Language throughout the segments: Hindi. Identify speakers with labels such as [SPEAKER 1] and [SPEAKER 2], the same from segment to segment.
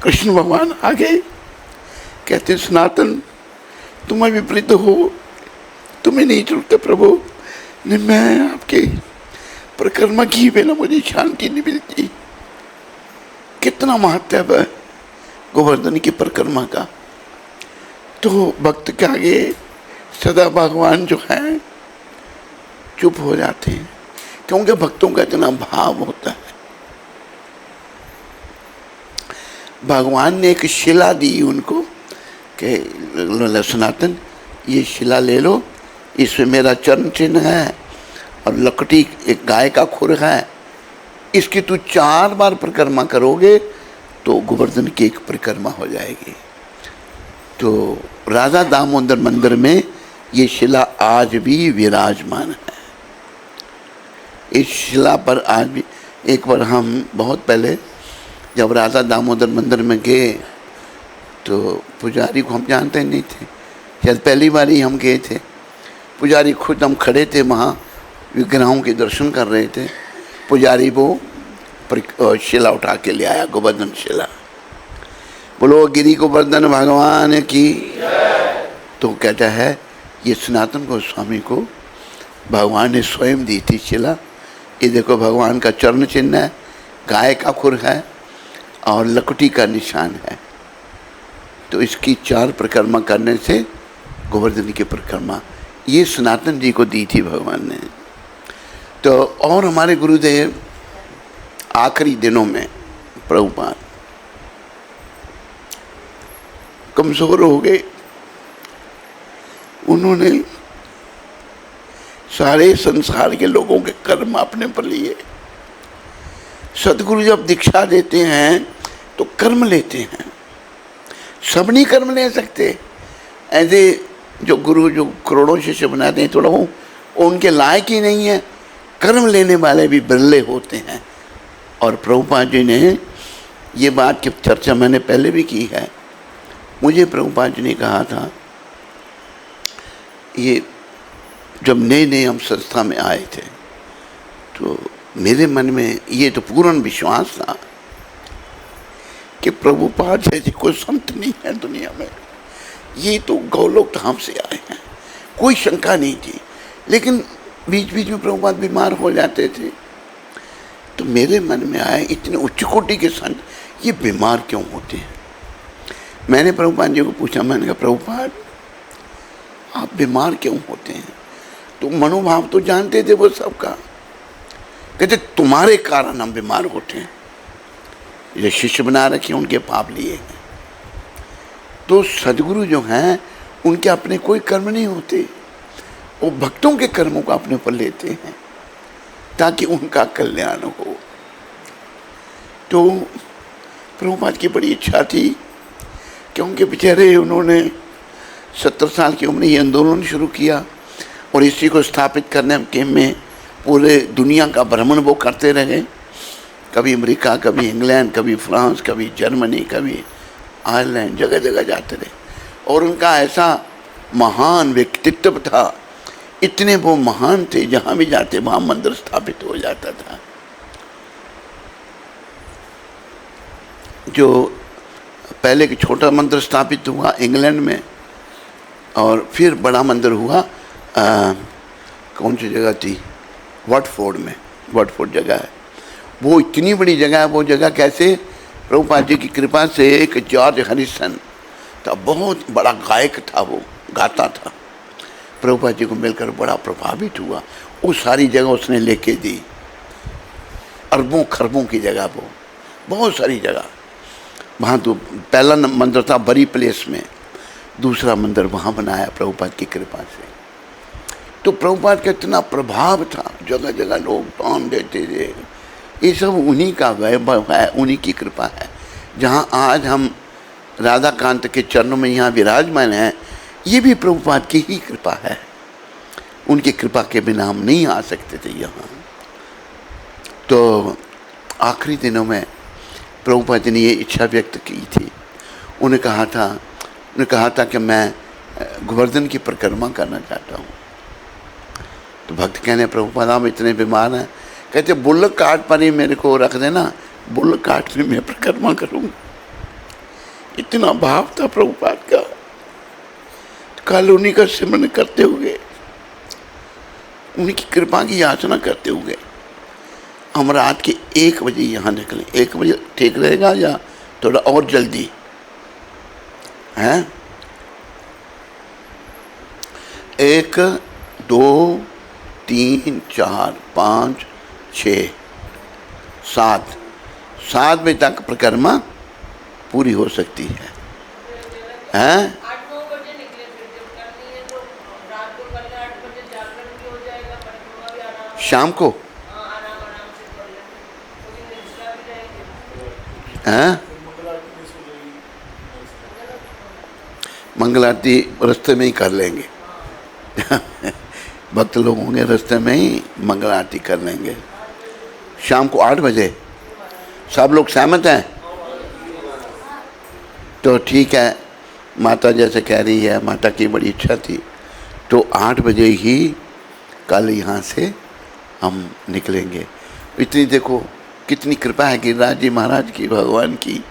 [SPEAKER 1] कृष्ण भगवान आ गए, कहते सनातन तुम्हें विपरीत हो, तुम्हें नहीं जरूरत प्रभु, नहीं मैं आपके परिक्रमा की बिना मुझे शांति नहीं मिलती। कितना महत्व है गोवर्धन की परिक्रमा का। तो भक्त के आगे सदा भगवान जो है चुप हो जाते हैं, क्योंकि भक्तों का इतना भाव होता है। भगवान ने एक शिला दी उनको कि सनातन ये शिला ले लो, इसमें मेरा चरण चिन्ह है और लकड़ी एक गाय का खुर है, इसकी तू 4 बार परिक्रमा करोगे तो गोवर्धन की एक परिक्रमा हो जाएगी। तो राजा दामोदर मंदिर में ये शिला आज भी विराजमान है। इस शिला पर आज भी, एक बार हम बहुत पहले जब राजा दामोदर मंदिर में गए तो पुजारी को हम जानते नहीं थे, शायद पहली बार ही हम गए थे। पुजारी खुद, हम खड़े थे वहाँ विग्रहों के दर्शन कर रहे थे, पुजारी वो शिला उठा के ले आया, गोवर्धन शिला। बोलो गिरी गोवर्धन भगवान की। तो कहता है ये सनातन गोस्वामी को भगवान ने स्वयं दी थी शिला। ये देखो भगवान का चरण चिन्ह है, गाय का खुर है और लकड़ी का निशान है। तो इसकी 4 परिक्रमा करने से गोवर्धन की परिक्रमा ये सनातन जी को दी थी भगवान ने। तो और हमारे गुरुदेव आखिरी दिनों में प्रभुपाद कमजोर हो गए, उन्होंने सारे संसार के लोगों के कर्म अपने पर लिए। सदगुरु जब दीक्षा देते हैं तो कर्म लेते हैं, सब नहीं कर्म ले सकते। ऐसे जो गुरु जो करोड़ों शिष्य बनाते हैं थोड़ा वो उनके लायक ही नहीं है, कर्म लेने वाले भी बिरले होते हैं। और प्रभुपाद जी ने ये बात की चर्चा मैंने पहले भी की है। मुझे प्रभुपाद जी ने कहा था, ये जब नए नए हम संस्था में आए थे तो मेरे मन में ये तो पूर्ण विश्वास था कि प्रभुपाद जैसे कोई संत नहीं है दुनिया में, ये तो गौलोक धाम से आए हैं, कोई शंका नहीं थी। लेकिन बीच बीच में प्रभुपाद बीमार हो जाते थे तो मेरे मन में आया इतने उच्च कोटि के संत ये बीमार क्यों होते हैं। मैंने प्रभुपाद जी को पूछा, मैंने कहा प्रभुपाद आप बीमार क्यों होते हैं? तो मनोभाव तो जानते थे वो सबका। कहते तुम्हारे कारण हम बीमार होते हैं, ये शिष्य बना रखे उनके पाप लिए हैं। तो सदगुरु जो हैं उनके अपने कोई कर्म नहीं होते, वो भक्तों के कर्मों को अपने पर लेते हैं ताकि उनका कल्याण हो। तो प्रभुपाद की बड़ी इच्छा थी क्योंकि बेचारे उन्होंने 70 साल की उम्र ये आंदोलन शुरू किया और इसी को स्थापित करने के में पूरे दुनिया का भ्रमण वो करते रहे, कभी अमेरिका, कभी इंग्लैंड, कभी फ्रांस, कभी जर्मनी, कभी आयरलैंड, जगह जगह जाते रहे। और उनका ऐसा महान व्यक्तित्व था, इतने वो महान थे, जहाँ भी जाते वहाँ मंदिर स्थापित हो जाता था। जो पहले एक छोटा मंदिर स्थापित हुआ इंग्लैंड में और फिर बड़ा मंदिर हुआ कौन सी जगह थी, वॉटफोर्ड में, वॉटफोर्ड जगह है, वो इतनी बड़ी जगह है। वो जगह कैसे, प्रभुपाद जी की कृपा से एक जॉर्ज हैरिसन था, बहुत बड़ा गायक था, वो गाता था, प्रभुपाद जी को मिलकर बड़ा प्रभावित हुआ। वो सारी जगह उसने लेके दी, अरबों खरबों की जगह, वो बहुत सारी जगह। वहाँ तो पहला मंदिर था बरी प्लेस में, दूसरा मंदिर वहाँ बनाया प्रभुपाद की कृपा से। तो प्रभुपाद का इतना प्रभाव था, जगह जगह लोग दान देते थे। ये सब उन्हीं का वैभव है, उन्हीं की कृपा है। जहाँ आज हम राधा कांत के चरणों में यहाँ विराजमान हैं, ये भी प्रभुपाद की ही कृपा है। उनकी कृपा के बिना हम नहीं आ सकते थे यहाँ। तो आखिरी दिनों में प्रभुपाद जी ने ये इच्छा व्यक्त की थी। उन्हें कहा था कि मैं गोवर्धन की परिक्रमा करना चाहता हूँ। तो भक्त कहने प्रभुपाद आप इतने बीमार हैं, कहते बुल्लक काट पर ही मेरे को रख देना, बुल्लक काट में मैं परिक्रमा करूँगा। इतना भाव था प्रभुपाद का। कल उन्हीं का सिमरन करते हुए, उनकी कृपा की याचना करते हुए हम रात के 1 बजे यहाँ निकले। 1 बजे ठीक रहेगा या थोड़ा और जल्दी है? 1 2 3 4 5 6 7 बजे तक परिक्रमा पूरी हो सकती है। हैं?
[SPEAKER 2] 8-9 बजे निकले, फिर जब करनी है तो रात को कल 8 बजे जागरण भी हो जाएगा, परिक्रमा भी आराम
[SPEAKER 1] शाम को
[SPEAKER 2] आराम से कर लेंगे, थोड़ी निर्जला भी रहेगी।
[SPEAKER 1] हैं? मंगल आरती रास्ते में ही कर लेंगे। भक्त लोग होंगे रास्ते में ही मंगल आरती कर लेंगे। शाम को 8 बजे सब लोग सहमत हैं? तो ठीक है, माता जैसे कह रही है, माता की बड़ी इच्छा थी, तो 8 बजे ही कल यहाँ से हम निकलेंगे। इतनी देखो कितनी कृपा है गिरिराज जी महाराज की, भगवान की,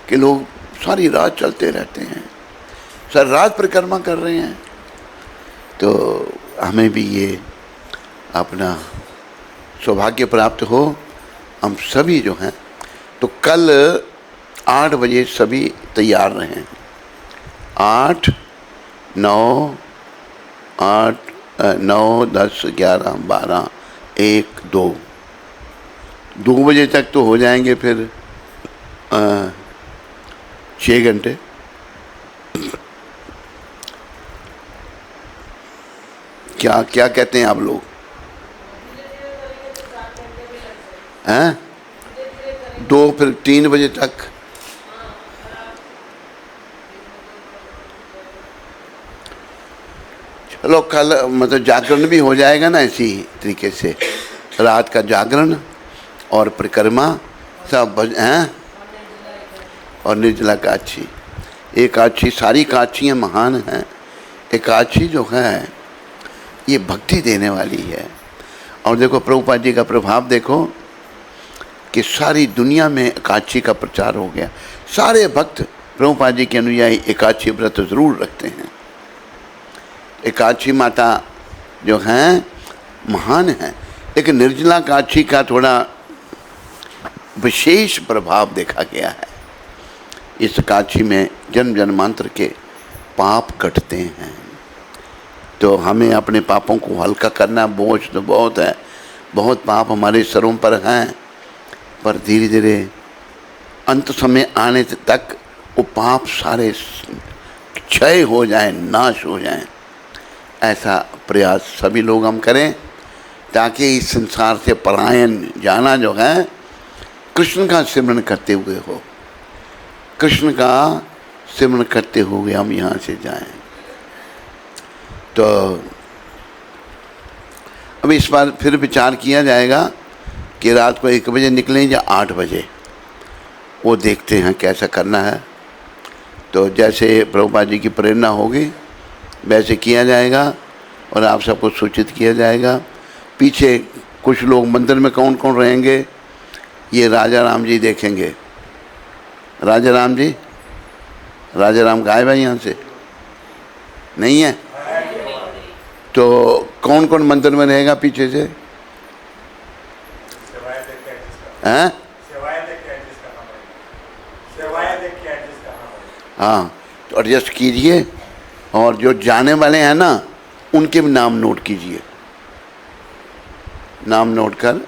[SPEAKER 1] कि लोग सारी रात चलते रहते हैं, सारी रात परिक्रमा कर रहे हैं। तो हमें भी ये अपना सौभाग्य प्राप्त हो, हम सभी जो हैं। तो कल 8 बजे सभी तैयार रहें। 8 9 10 11 12 1 2 बजे तक तो हो जाएंगे, फिर 6 घंटे। क्या क्या कहते हैं आप लोग? हैं? 2 फिर 3 बजे तक। चलो कल मतलब जागरण भी हो जाएगा ना, इसी तरीके से रात का जागरण और परिक्रमा सब हैं। और निर्जला काची, एकादशी, सारी काचियाँ महान हैं। एकादशी जो है ये भक्ति देने वाली है। और देखो प्रभुपाद जी का प्रभाव देखो कि सारी दुनिया में एकादशी का प्रचार हो गया। सारे भक्त प्रभुपाद जी के अनुयायी एकादशी व्रत जरूर रखते हैं। एकादशी माता जो हैं महान हैं, लेकिन निर्जला एकादशी का थोड़ा विशेष प्रभाव देखा गया है। इस एकादशी में जन्म जन्मांतर के पाप कटते हैं। तो हमें अपने पापों को हल्का करना, बोझ तो बहुत है, बहुत पाप हमारे सरों पर हैं, पर धीरे धीरे अंत समय आने तक वो पाप सारे क्षय हो जाएं, नाश हो जाएं। ऐसा प्रयास सभी लोग हम करें, ताकि इस संसार से पलायन जाना जो है कृष्ण का सिमरन करते हुए हो। कृष्ण का सिमरन करते हुए हम यहाँ से जाएं। तो अब इस बार फिर विचार किया जाएगा कि रात को 1 बजे निकलें या 8 बजे, वो देखते हैं कैसा करना है। तो जैसे प्रभुपाद जी की प्रेरणा होगी वैसे किया जाएगा और आप सबको सूचित किया जाएगा। पीछे कुछ लोग मंदिर में कौन कौन रहेंगे ये राजा राम जी देखेंगे। राजा राम जी, राजा राम गायब है यहाँ से, नहीं है? तो कौन कौन मंदिर में रहेगा पीछे से? हैं? हाँ, तो एडजस्ट कीजिए। और जो जाने वाले हैं ना उनके भी नाम नोट कीजिए, नाम नोट कर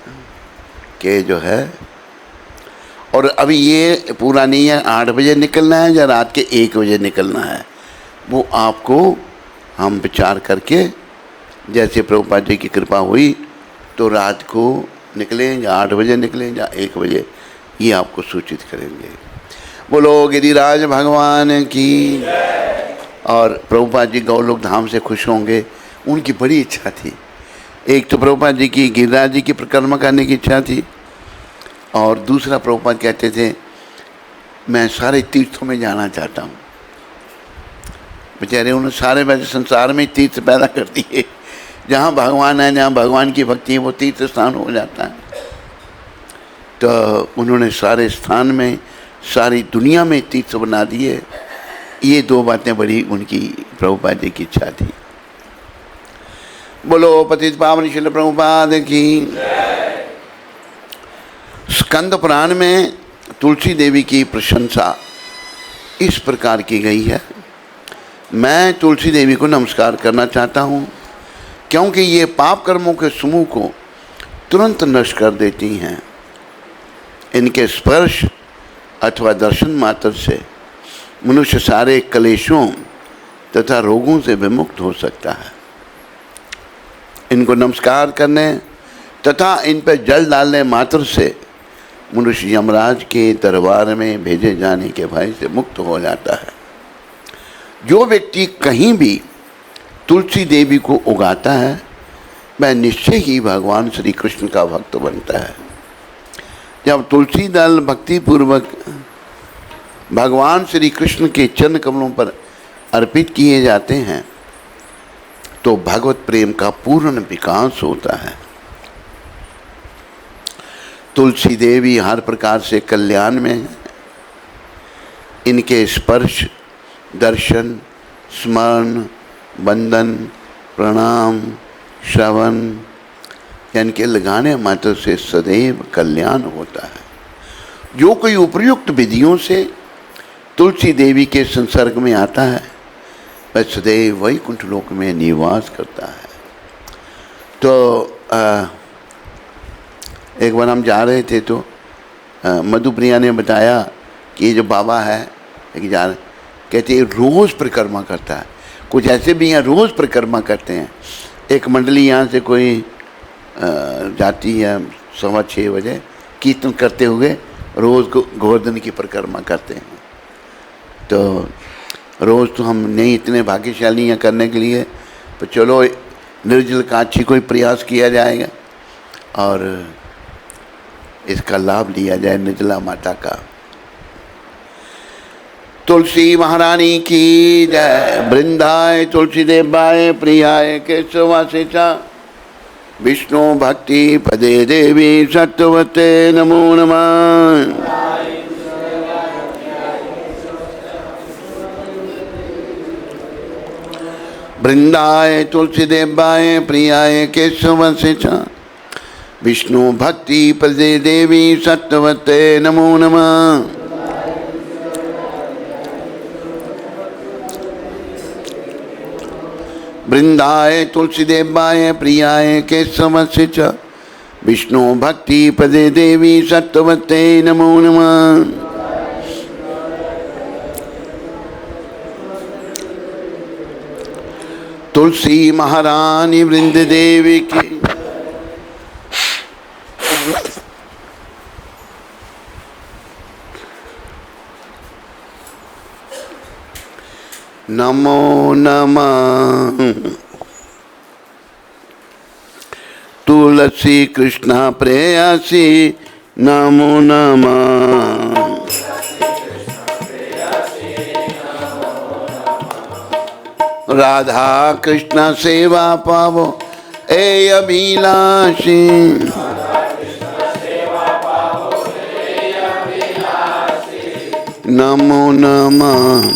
[SPEAKER 1] के जो है। और अभी ये पूरा नहीं है 8 बजे निकलना है या रात के 1 बजे निकलना है, वो आपको हम विचार करके, जैसे प्रभुपाद जी की कृपा हुई तो रात को निकलें या 8 बजे निकलें या 1 बजे, ये आपको सूचित करेंगे। बोलो गिरिराज भगवान की। और प्रभुपाद जी गौलोक धाम से खुश होंगे, उनकी बड़ी इच्छा थी। एक तो प्रभुपाद जी की गिरिराज जी की परिक्रमा करने की इच्छा थी, और दूसरा प्रभुपाद कहते थे मैं सारे तीर्थों में जाना चाहता हूँ। बेचारे उन्होंने सारे वैसे संसार में तीर्थ पैदा कर दिए, जहाँ भगवान है, जहाँ भगवान की भक्ति है, वो तीर्थ स्थान हो जाता है। तो उन्होंने सारे स्थान में सारी दुनिया में तीर्थ बना दिए। ये 2 बातें बड़ी उनकी प्रभुपाद जी की इच्छा थी। बोलो पतित पावन श्रील प्रभुपाद की। स्कंद पुराण में तुलसी देवी की प्रशंसा इस प्रकार की गई है। मैं तुलसी देवी को नमस्कार करना चाहता हूँ, क्योंकि ये पाप कर्मों के समूह को तुरंत नष्ट कर देती हैं। इनके स्पर्श अथवा दर्शन मात्र से मनुष्य सारे क्लेशों तथा रोगों से विमुक्त हो सकता है। इनको नमस्कार करने तथा इन पर जल डालने मात्र से मनुष्य यमराज के दरबार में भेजे जाने के भय से मुक्त हो जाता है। जो व्यक्ति कहीं भी तुलसी देवी को उगाता है, वह निश्चय ही भगवान श्री कृष्ण का भक्त बनता है। जब तुलसी दल भक्तिपूर्वक भगवान श्री कृष्ण के चरण कमलों पर अर्पित किए जाते हैं तो भगवत प्रेम का पूर्ण विकास होता है। तुलसी देवी हर प्रकार से कल्याण में है। इनके स्पर्श, दर्शन, स्मरण, वंदन, प्रणाम, श्रवण इनके लगाने मात्र से सदैव कल्याण होता है। जो कोई उपयुक्त विधियों से तुलसी देवी के संसर्ग में आता है, वह सदैव वैकुंठ लोक में निवास करता है। तो एक बार हम जा रहे थे तो मधुप्रिया ने बताया कि ये जो बाबा है कहते हैं रोज़ परिक्रमा करता है। कुछ ऐसे भी हैं रोज़ परिक्रमा करते हैं। एक मंडली यहाँ से कोई जाती है 6:15 बजे, कीर्तन करते हुए रोज़ गोवर्धन की परिक्रमा करते हैं। तो रोज़ तो हम नहीं इतने भाग्यशाली हैं करने के लिए, तो चलो निर्जल कांची कोई प्रयास किया जाएगा और इसका लाभ लिया जाए निर्जला माता का। तुलसी महारानी की जय। वृंदाय तुलसी देवाय प्रियाय केशवासे च विष्णु भक्ति पदे देवी सत्वते नमो नमः। वृंदाय तुलसी देवाय प्रियाय केशवासे च विष्णु भक्ति पदे देवी सत्वते नमो नमः। वृंदाय तुलसी देवाय प्रियाय केशवस्य च विष्णु भक्ति पदे देवी सत्वते नमो नमः। तुलसी महारानी वृंद देवी की। नमो नमः। तुलसी कृष्ण प्रेयसी नमो नमः। राधा कृष्ण सेवा पावो ए अभिलाषी। नमो नमः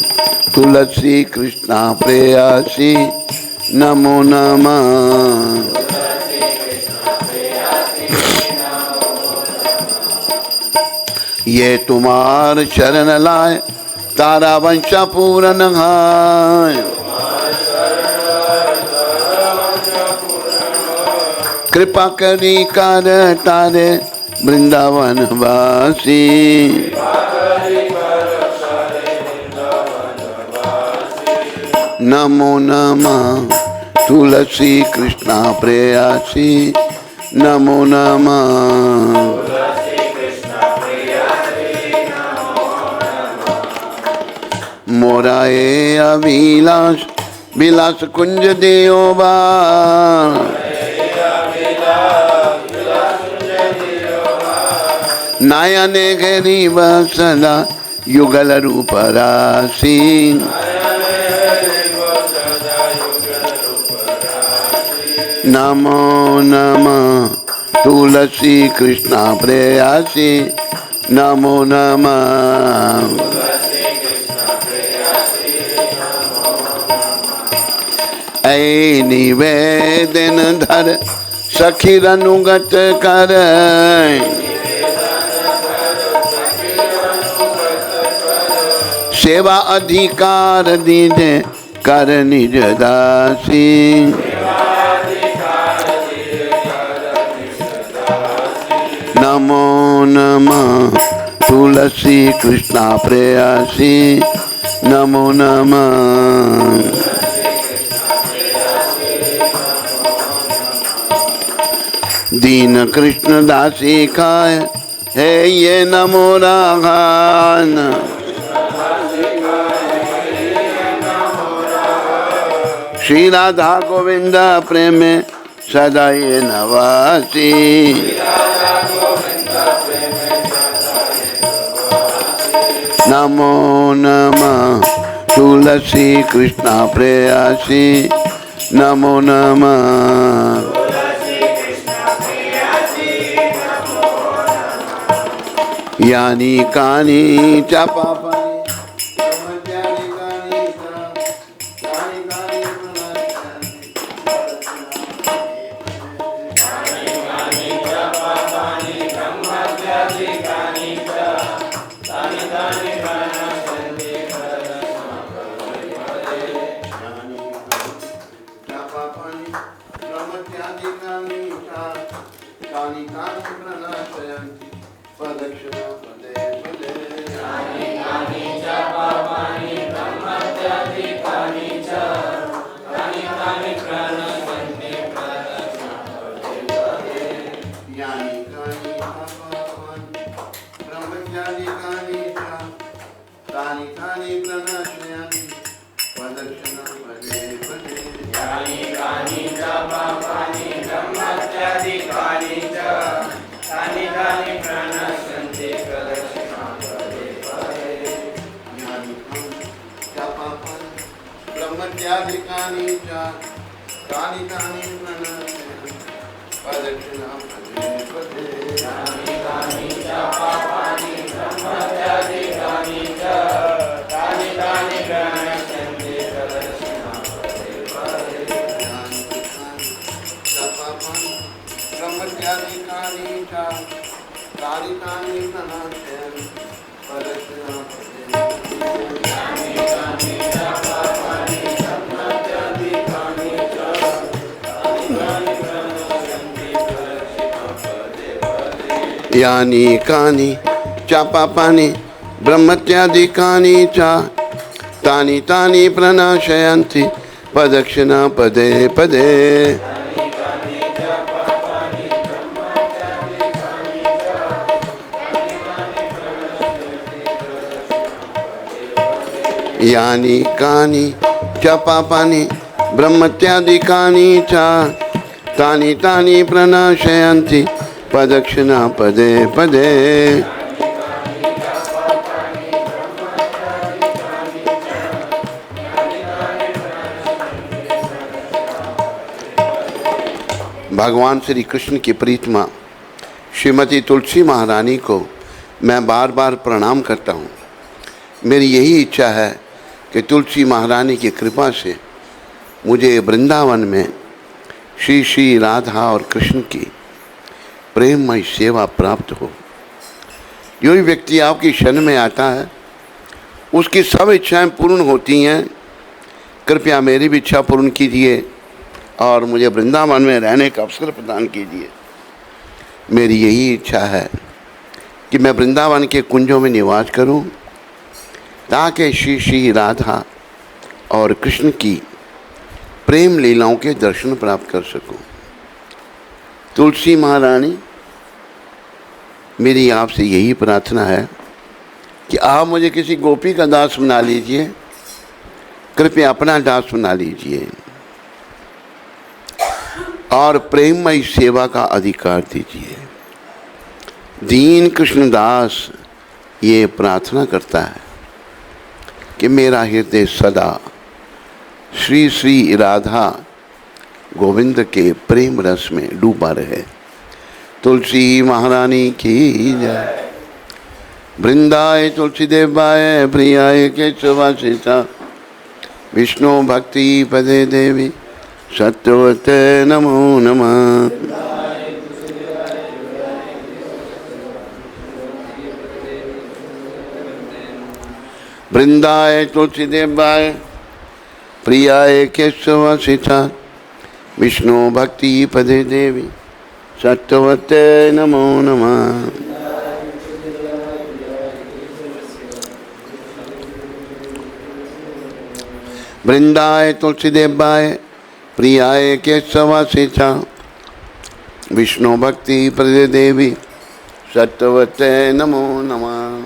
[SPEAKER 1] तुलसी कृष्ण प्रेयसी नमो नमः। ये तुम्हार शरण लाए तारा वंश पूरन है। कृपा करी कर तारे वृंदावन वासी। नमो नमः तुलसी कृष्ण प्रेयसी नमो नमः। मोरा ए अभिलाष विलास कुंज देओबा। नयने गरीब सदा युगल रूप राशि। नमो नमः तुलसी कृष्ण प्रेयसी नमो नमः। ऐ निवेदन धर सखीर अनुगत कर, सेवा अधिकार दीजे कर निज दासी। नमो नमः तुलसी कृष्णा प्रेयसी, नमो नमः। दीन कृष्ण दासी खाय है ये नमो राघान, श्री राधा गोविंद प्रेम सदा ये नवासी। नमो नमः तुलसी कृष्णा प्रेयसी, नमो नमः। यानी कानी च पापानि ब्रह्मचारी कानी च कानी कानी यानी कानी च पापानि ब्रह्मत्यादिकानि च तानि तानि प्रणाशयन्ति प्रदक्षिणा पदे पदे। यानी कानि च पापानि ब्रह्मत्यादिकानि च तानि तानि प्रणाशयन्ति प्रदक्षिणा पदे पदे। भगवान श्री कृष्ण की प्रीतमा श्रीमती तुलसी महारानी को मैं बार बार प्रणाम करता हूँ। मेरी यही इच्छा है कि तुलसी महारानी की कृपा से मुझे वृंदावन में श्री श्री राधा और कृष्ण की प्रेममय सेवा प्राप्त हो। जो भी व्यक्ति आपकी शरण में आता है उसकी सब इच्छाएं पूर्ण होती हैं। कृपया मेरी भी इच्छा पूर्ण कीजिए और मुझे वृंदावन में रहने का अवसर प्रदान कीजिए। मेरी यही इच्छा है कि मैं वृंदावन के कुंजों में निवास करूं ताकि श्री श्री राधा और कृष्ण की प्रेम लीलाओं के दर्शन प्राप्त कर सकूं। तुलसी महारानी, मेरी आपसे यही प्रार्थना है कि आप मुझे किसी गोपी का दास बना लीजिए, कृपया अपना दास बना लीजिए और प्रेममय सेवा का अधिकार दीजिए। दीन कृष्णदास ये प्रार्थना करता है कि मेरा हृदय सदा श्री श्री राधा गोविंद के प्रेम रस में डूबा रहे। तुलसी महारानी की जय। वृंदाय तुलसीदेवाय प्रियाय केशवासिता विष्णु भक्ति पदे देवी सत्यवते नमो नमः। वृंदाय तुलसीदेवाय प्रियाय केशवासिता विष्णु भक्ति पदे देवी सत्यवते नमो नमः। वृंदाय तुलसीदेवाय प्रियाय केशवासिता विष्णु भक्ति पदे देवी सत्यवते नमो नमः।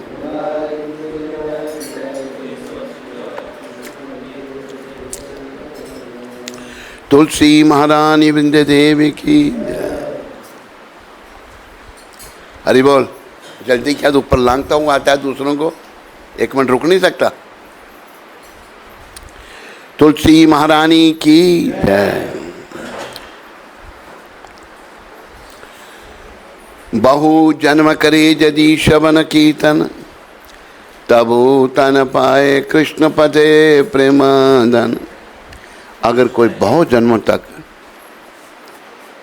[SPEAKER 1] तुलसी महारानी वृंद देवी की हरि बोल। जल्दी क्या ऊपर लांगता हूँ, आता है दूसरों को, एक मिनट रुक नहीं सकता। तुलसी महारानी की जय। बहु जन्म करे यदि श्रवण कीर्तन तबु तन पाए कृष्ण पदे प्रेमादन। अगर कोई बहुत जन्मों तक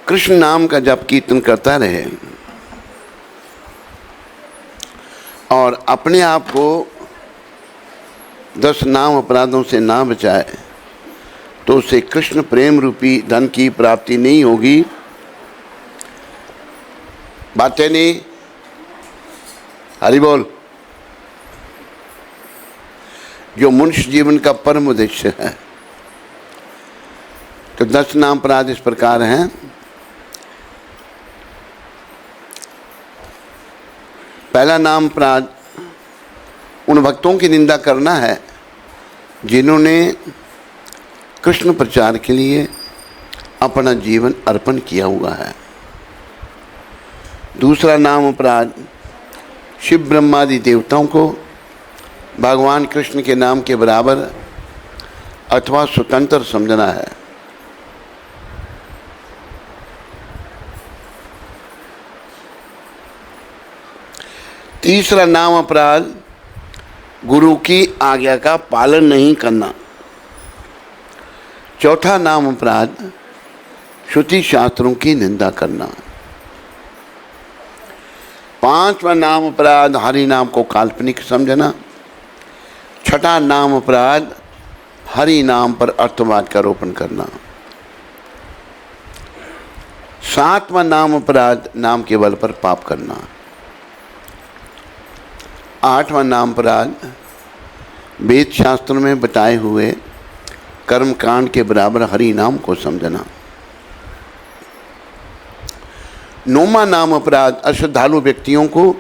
[SPEAKER 1] कृष्ण नाम का जप कीर्तन करता रहे और अपने आप को 10 नाम अपराधों से ना बचाए तो उसे कृष्ण प्रेम रूपी धन की प्राप्ति नहीं होगी। बातें नहीं, हरि बोल। जो मनुष्य जीवन का परम उद्देश्य है। तो 10 नाम अपराध इस प्रकार हैं। पहला नाम अपराध उन भक्तों की निंदा करना है जिन्होंने कृष्ण प्रचार के लिए अपना जीवन अर्पण किया हुआ है। दूसरा नाम अपराध शिव ब्रह्मादि देवताओं को भगवान कृष्ण के नाम के बराबर अथवा स्वतंत्र समझना है। तीसरा नाम अपराध गुरु की आज्ञा का पालन नहीं करना। चौथा नाम अपराध श्रुति शास्त्रों की निंदा करना। पांचवा नाम अपराध हरि नाम को काल्पनिक समझना। छठा नाम अपराध हरि नाम पर अर्थवाद का आरोपण करना। सातवां नाम अपराध नाम के बल पर पाप करना। आठवां नाम अपराध वेद शास्त्र में बताए हुए कर्म कांड के बराबर हरि नाम को समझना। नौवां नाम अपराध अश्रद्धालु व्यक्तियों को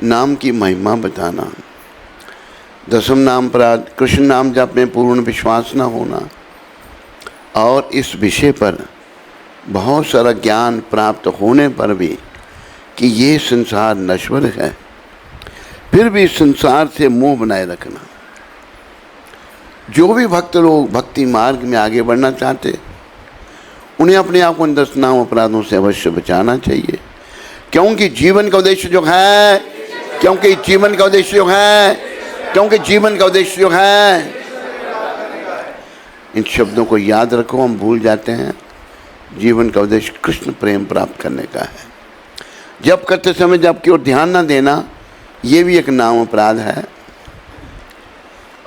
[SPEAKER 1] नाम की महिमा बताना। दसम नाम अपराध कृष्ण नाम जप में पूर्ण विश्वास न होना और इस विषय पर बहुत सारा ज्ञान प्राप्त होने पर भी कि ये संसार नश्वर है, फिर भी संसार से मोह बनाए रखना। जो भी भक्त लोग भक्ति मार्ग में आगे बढ़ना चाहते उन्हें अपने आप को इन 10 नाम अपराधों से अवश्य बचाना चाहिए, क्योंकि जीवन का उद्देश्य जो है क्योंकि जीवन का उद्देश्य जो है इन शब्दों को याद रखो। हम भूल जाते हैं जीवन का उद्देश्य कृष्ण प्रेम प्राप्त करने का है। जप करते समय जप की ओर ध्यान न देना ये भी एक नाम अपराध है।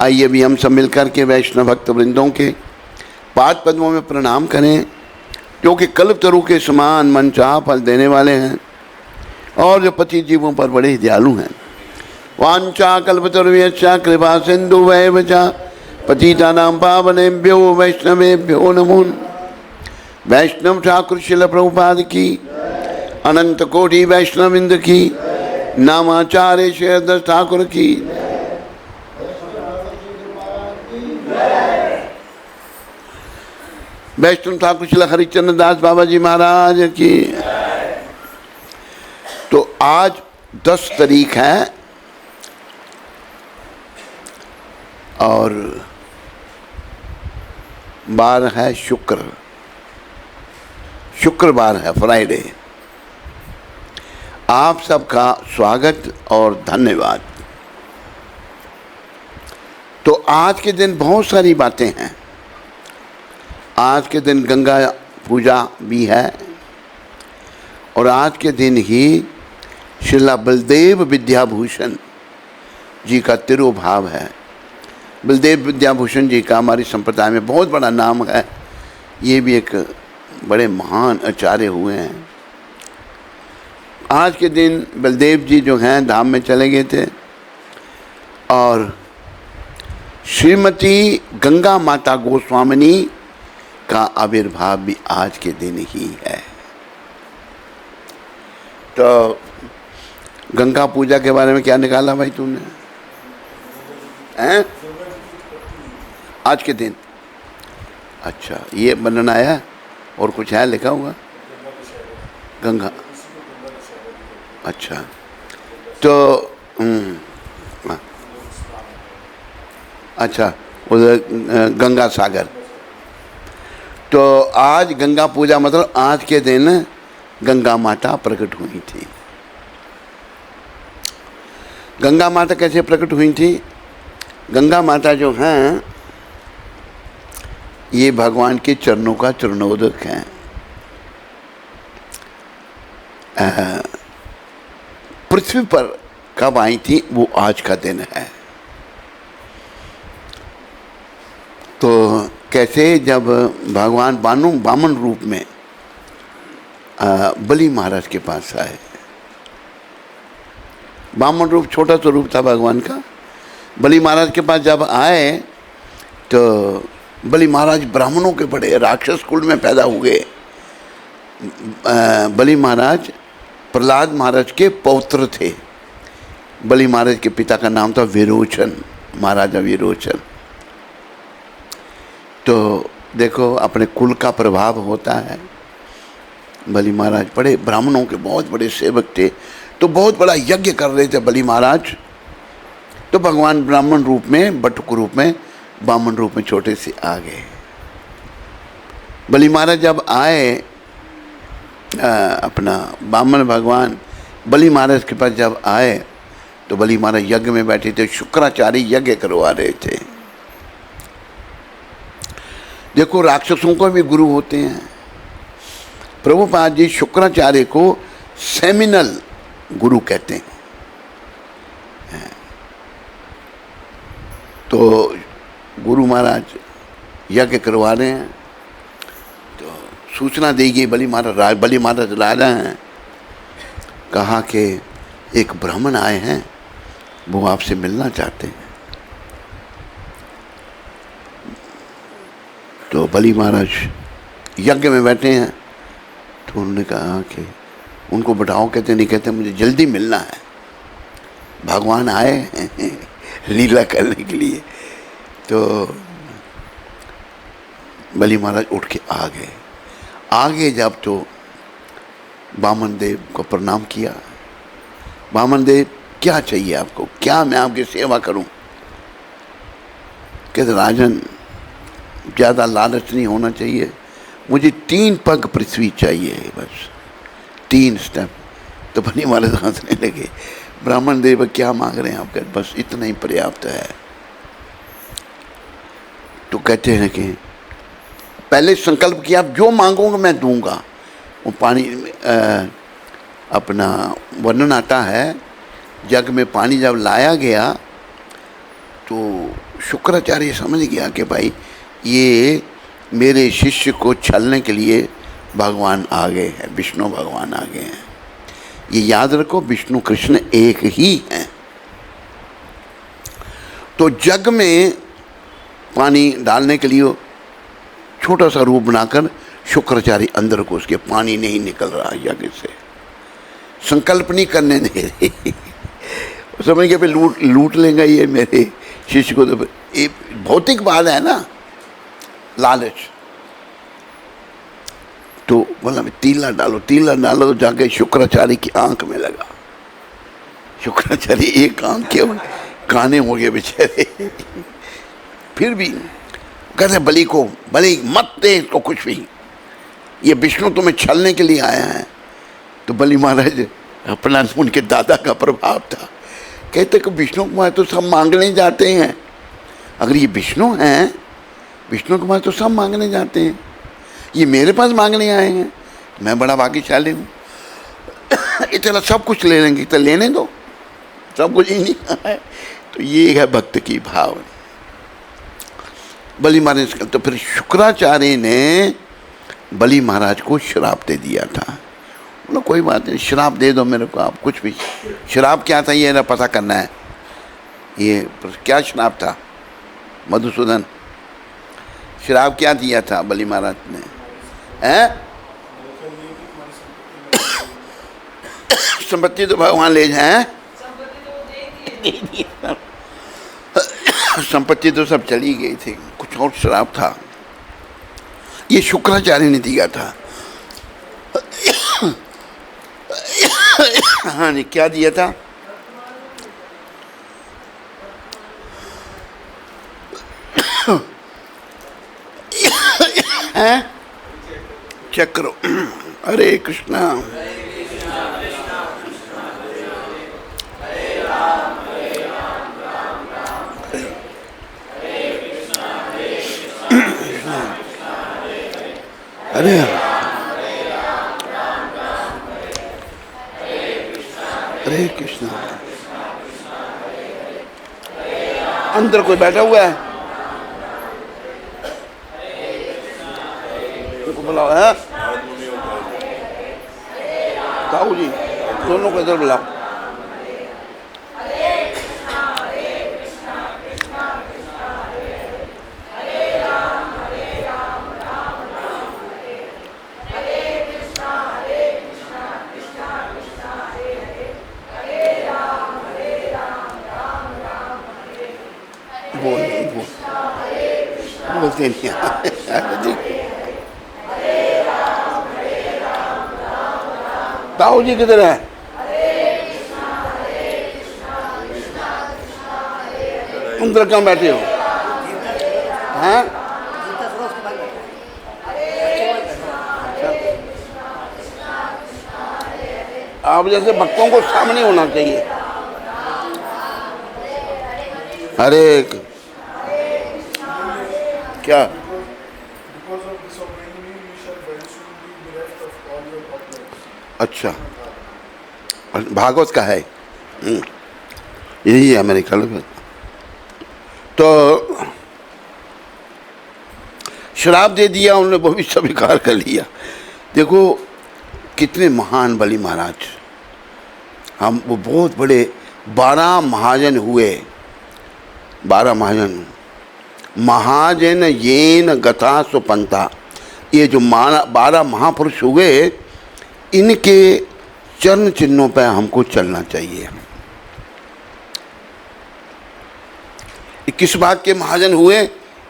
[SPEAKER 1] आइए भी हम सब मिलकर के वैष्णव भक्त वृंदों के पाद पद्मों में प्रणाम करें, जो कि कल्पतरु के समान मनचाहा फल देने वाले हैं और जो पति जीवों पर बड़े दयालु हैं। वांछा कल्पतरुभ्यश्च कृपा सिंधु वैव च पतितानां पावनेभ्यो वैष्णवेभ्यो नमो नमः। वैष्णव ठाकुर शिल प्रभुपाद की, अनंत कोटि वैष्णविंद की, नामाचार्य शेरदास ठाकुर की। वैष्णव ठाकुर श्री हरिचंद्र दास बाबा जी महाराज की। तो आज 10 तारीख है और बार है शुक्रवार है, फ्राइडे। आप सबका स्वागत और धन्यवाद। तो आज के दिन बहुत सारी बातें हैं। आज के दिन गंगा पूजा भी है और आज के दिन ही श्रीला बलदेव विद्याभूषण जी का तिरुभाव है। बलदेव विद्याभूषण जी का हमारी संप्रदाय में बहुत बड़ा नाम है। ये भी एक बड़े महान आचार्य हुए हैं। आज के दिन बलदेव जी जो हैं धाम में चले गए थे और श्रीमती गंगा माता गोस्वामिनी का आविर्भाव भी आज के दिन ही है। तो गंगा पूजा के बारे में क्या निकाला भाई तूने? हैं? आज के दिन अच्छा ये बनन आया और कुछ है लिखा हुआ गंगा। अच्छा तो अच्छा उधर गंगा सागर। तो आज गंगा पूजा मतलब आज के दिन गंगा माता प्रकट हुई थी। गंगा माता कैसे प्रकट हुई थी? गंगा माता जो हैं ये भगवान के चरणों का चरणोदक हैं। पृथ्वी पर कब आई थी वो आज का दिन है। तो कैसे जब भगवान बामन रूप में बलि महाराज के पास आए। बामन रूप छोटा तो रूप था भगवान का। बलि महाराज के पास जब आए तो बलि महाराज ब्राह्मणों के बड़े राक्षस कुल में पैदा हुए। बलि महाराज प्रहलाद महाराज के पौत्र थे। बलि महाराज के पिता का नाम था विरोचन, महाराजा विरोचन। तो देखो अपने कुल का प्रभाव होता है। बलि महाराज बड़े ब्राह्मणों के बहुत बड़े सेवक थे। तो बहुत बड़ा यज्ञ कर रहे थे बलि महाराज। तो भगवान ब्राह्मण रूप में, बटुक रूप में, बामन रूप में छोटे से आ गए। बलि महाराज जब आए अपना बामन भगवान बलि महाराज के पास जब आए तो बलि महाराज यज्ञ में बैठे थे। शुक्राचार्य यज्ञ करवा रहे थे। देखो राक्षसों को भी गुरु होते हैं। प्रभुपाद जी शुक्राचार्य को सेमिनल गुरु कहते हैं। तो गुरु महाराज यज्ञ करवा रहे हैं तो सूचना दी गई बलि महाराज राजा हैं। कहा कि एक ब्राह्मण आए हैं, वो आपसे मिलना चाहते हैं। तो बलि महाराज यज्ञ में बैठे हैं। तो उन्होंने कहा कि उनको बैठाओ। कहते नहीं, कहते मुझे जल्दी मिलना है, भगवान आए हैं लीला करने के लिए। तो बलि महाराज उठ के आ गए। आगे जब तो बामन देव को प्रणाम किया। बामन देव क्या चाहिए आपको? क्या मैं आपकी सेवा करूं? कहते राजन ज़्यादा लालच नहीं होना चाहिए। मुझे 3 पग पृथ्वी चाहिए, बस 3 स्टेप। तो बलि महाराज हंसने लगे। ब्राह्मण देव क्या मांग रहे हैं आप? कहते बस इतना ही पर्याप्त है। तो कहते हैं कि पहले संकल्प किया, आप जो मांगोगे मैं दूंगा। वो पानी अपना वर्णन आता है, जग में पानी जब लाया गया तो शुक्राचार्य समझ गया कि भाई ये मेरे शिष्य को छलने के लिए भगवान आ गए हैं, विष्णु भगवान आ गए हैं। ये याद रखो, विष्णु कृष्ण एक ही हैं। तो जग में पानी डालने के लिए छोटा सा रूप बनाकर शुक्राचार्य अंदर को उसके पानी नहीं निकल रहा यज्ञ से, संकल्प नहीं करने दे रहे। समझ के लूट लेंगे ये मेरे शिष्य को। तो ये भौतिक बात है ना, लालच। तो बोला तीला डालो, तीला डालो। तो जाके शुक्राचार्य की आंख में लगा। शुक्राचार्य एक आंख के काने हो गए बेचारे। फिर भी कहते बलि को, बलि मत दे इसको कुछ भी, ये विष्णु तुम्हें छलने के लिए आया है। तो बलि महाराज अपना उनके दादा का प्रभाव था। कहते कि विष्णु कुमार तो सब मांगने जाते हैं, अगर ये विष्णु हैं, विष्णु कुमार तो सब मांगने जाते हैं, ये मेरे पास मांगने आए हैं, मैं बड़ा भाग्यशाली हूँ। इतना सब कुछ ले लेंगे तो लेने दो, सब कुछ ही नहीं है। तो ये है भक्त की भावना। बलि महाराज, तो फिर शुक्राचार्य ने बलि महाराज को श्राप दे दिया था। बोलो कोई बात नहीं, श्राप दे दो मेरे को, आप कुछ भी। श्राप क्या था ये ना पता करना है, ये क्या श्राप था मधुसूदन? श्राप क्या दिया था बलि महाराज ने? हैं? संपत्ति तो भगवान ले जाए, संपत्ति तो सब चली गई थी, कुछ और श्राप था, ये शुक्राचार्य ने दिया था। हाँ नहीं, क्या दिया था? चेक करो। हरे कृष्णा। अरे हरे कृष्णा। अंदर कोई बैठा हुआ है, उनको बुलाओ। है ताऊ जी, दोनों को इधर बुलाओ। बोलते नहीं। ताऊ जी किधर है? अंदर कहाँ बैठे हो? हैं? आप जैसे भक्तों को सामने होना चाहिए। अरे क्या? अच्छा, भागवत का है, यही है मेरे ख्याल में। तो श्राप दे दिया उन्होंने, वो भी स्वीकार कर लिया। देखो कितने महान बलि महाराज, हम वो बहुत बड़े 12 महाजन हुए। 12 महाजन, महाजन येन गता सुपंथा, ये जो 12 महापुरुष हुए, इनके चरण चिन्हों पर हमको चलना चाहिए। किस बात के महाजन हुए?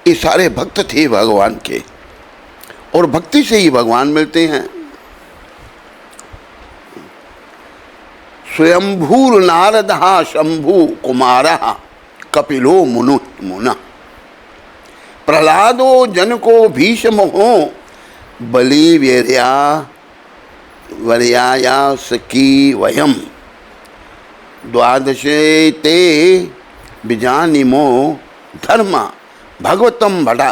[SPEAKER 1] ये सारे भक्त थे भगवान के, और भक्ति से ही भगवान मिलते हैं। स्वयंभूर नारदहा शंभु कुमारा कपिलो मुना, प्रहलादो जनको भीष्मो बलि वर्याया सखी वयम, द्वादशे ते बिजानिमो धर्म भगवतम भटा,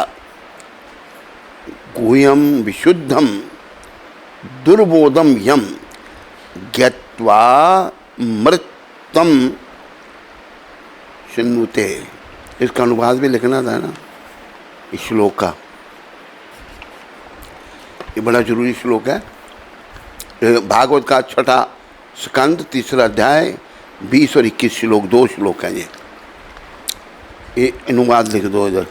[SPEAKER 1] गुह्यम विशुद्धम दुर्बोधम यम ज्ञत्वा मृतम शृणुते। इसका अनुवाद भी लिखना था ना इस श्लोक का, ये बड़ा जरूरी श्लोक है। भागवत का 6ठा स्कंद 3रा अध्याय 20 और 21 श्लोक, 2 श्लोक हैं ये अनुवाद लिख दो इधर।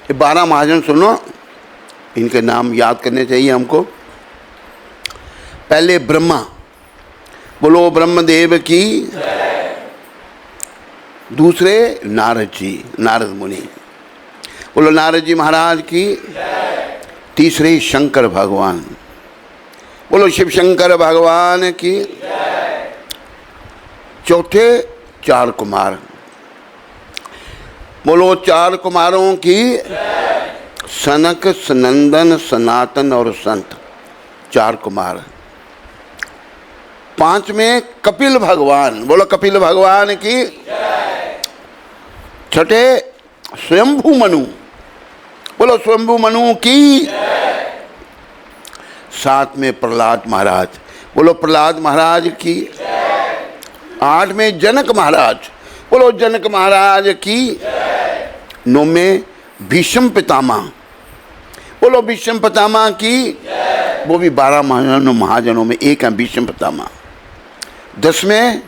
[SPEAKER 1] ये 12 महाजन सुनो, इनके नाम याद करने चाहिए हमको। पहले ब्रह्मा, बोलो ब्रह्मदेव की। दूसरे नारद जी, नारद मुनि, बोलो नारद जी महाराज की। तीसरे शंकर भगवान, बोलो शिव शंकर भगवान की। चौथे 4 कुमार, बोलो 4 कुमारों की। सनक, सनंदन, सनातन और संत, 4 कुमार। पांचवें कपिल भगवान, बोलो कपिल भगवान की। छठे स्वयंभू मनु, बोलो स्वयंभू मनु की। सातवें प्रहलाद महाराज, बोलो प्रहलाद महाराज की। आठवें जनक महाराज, बोलो जनक महाराज की। नौवें भीष्म पितामह, बोलो भीष्म पितामह की। वो भी 12 महाजनों में एक है भीष्म पितामह। 10वें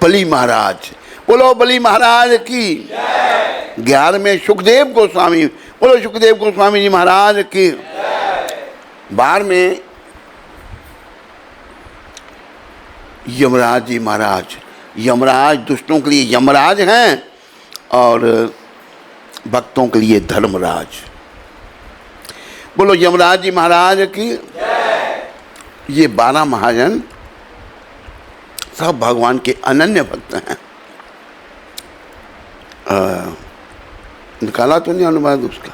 [SPEAKER 1] बलि महाराज, बोलो बलि महाराज की। 11वें सुखदेव गोस्वामी, बोलो सुखदेव गोस्वामी जी महाराज की। 12वें यमराज जी महाराज। यमराज दुष्टों के लिए यमराज हैं और भक्तों के लिए धर्मराज। बोलो यमराज जी महाराज की। ये 12 महाजन सब भगवान के अनन्य भक्त हैं। निकाला तो नहीं अनुवाद उसका?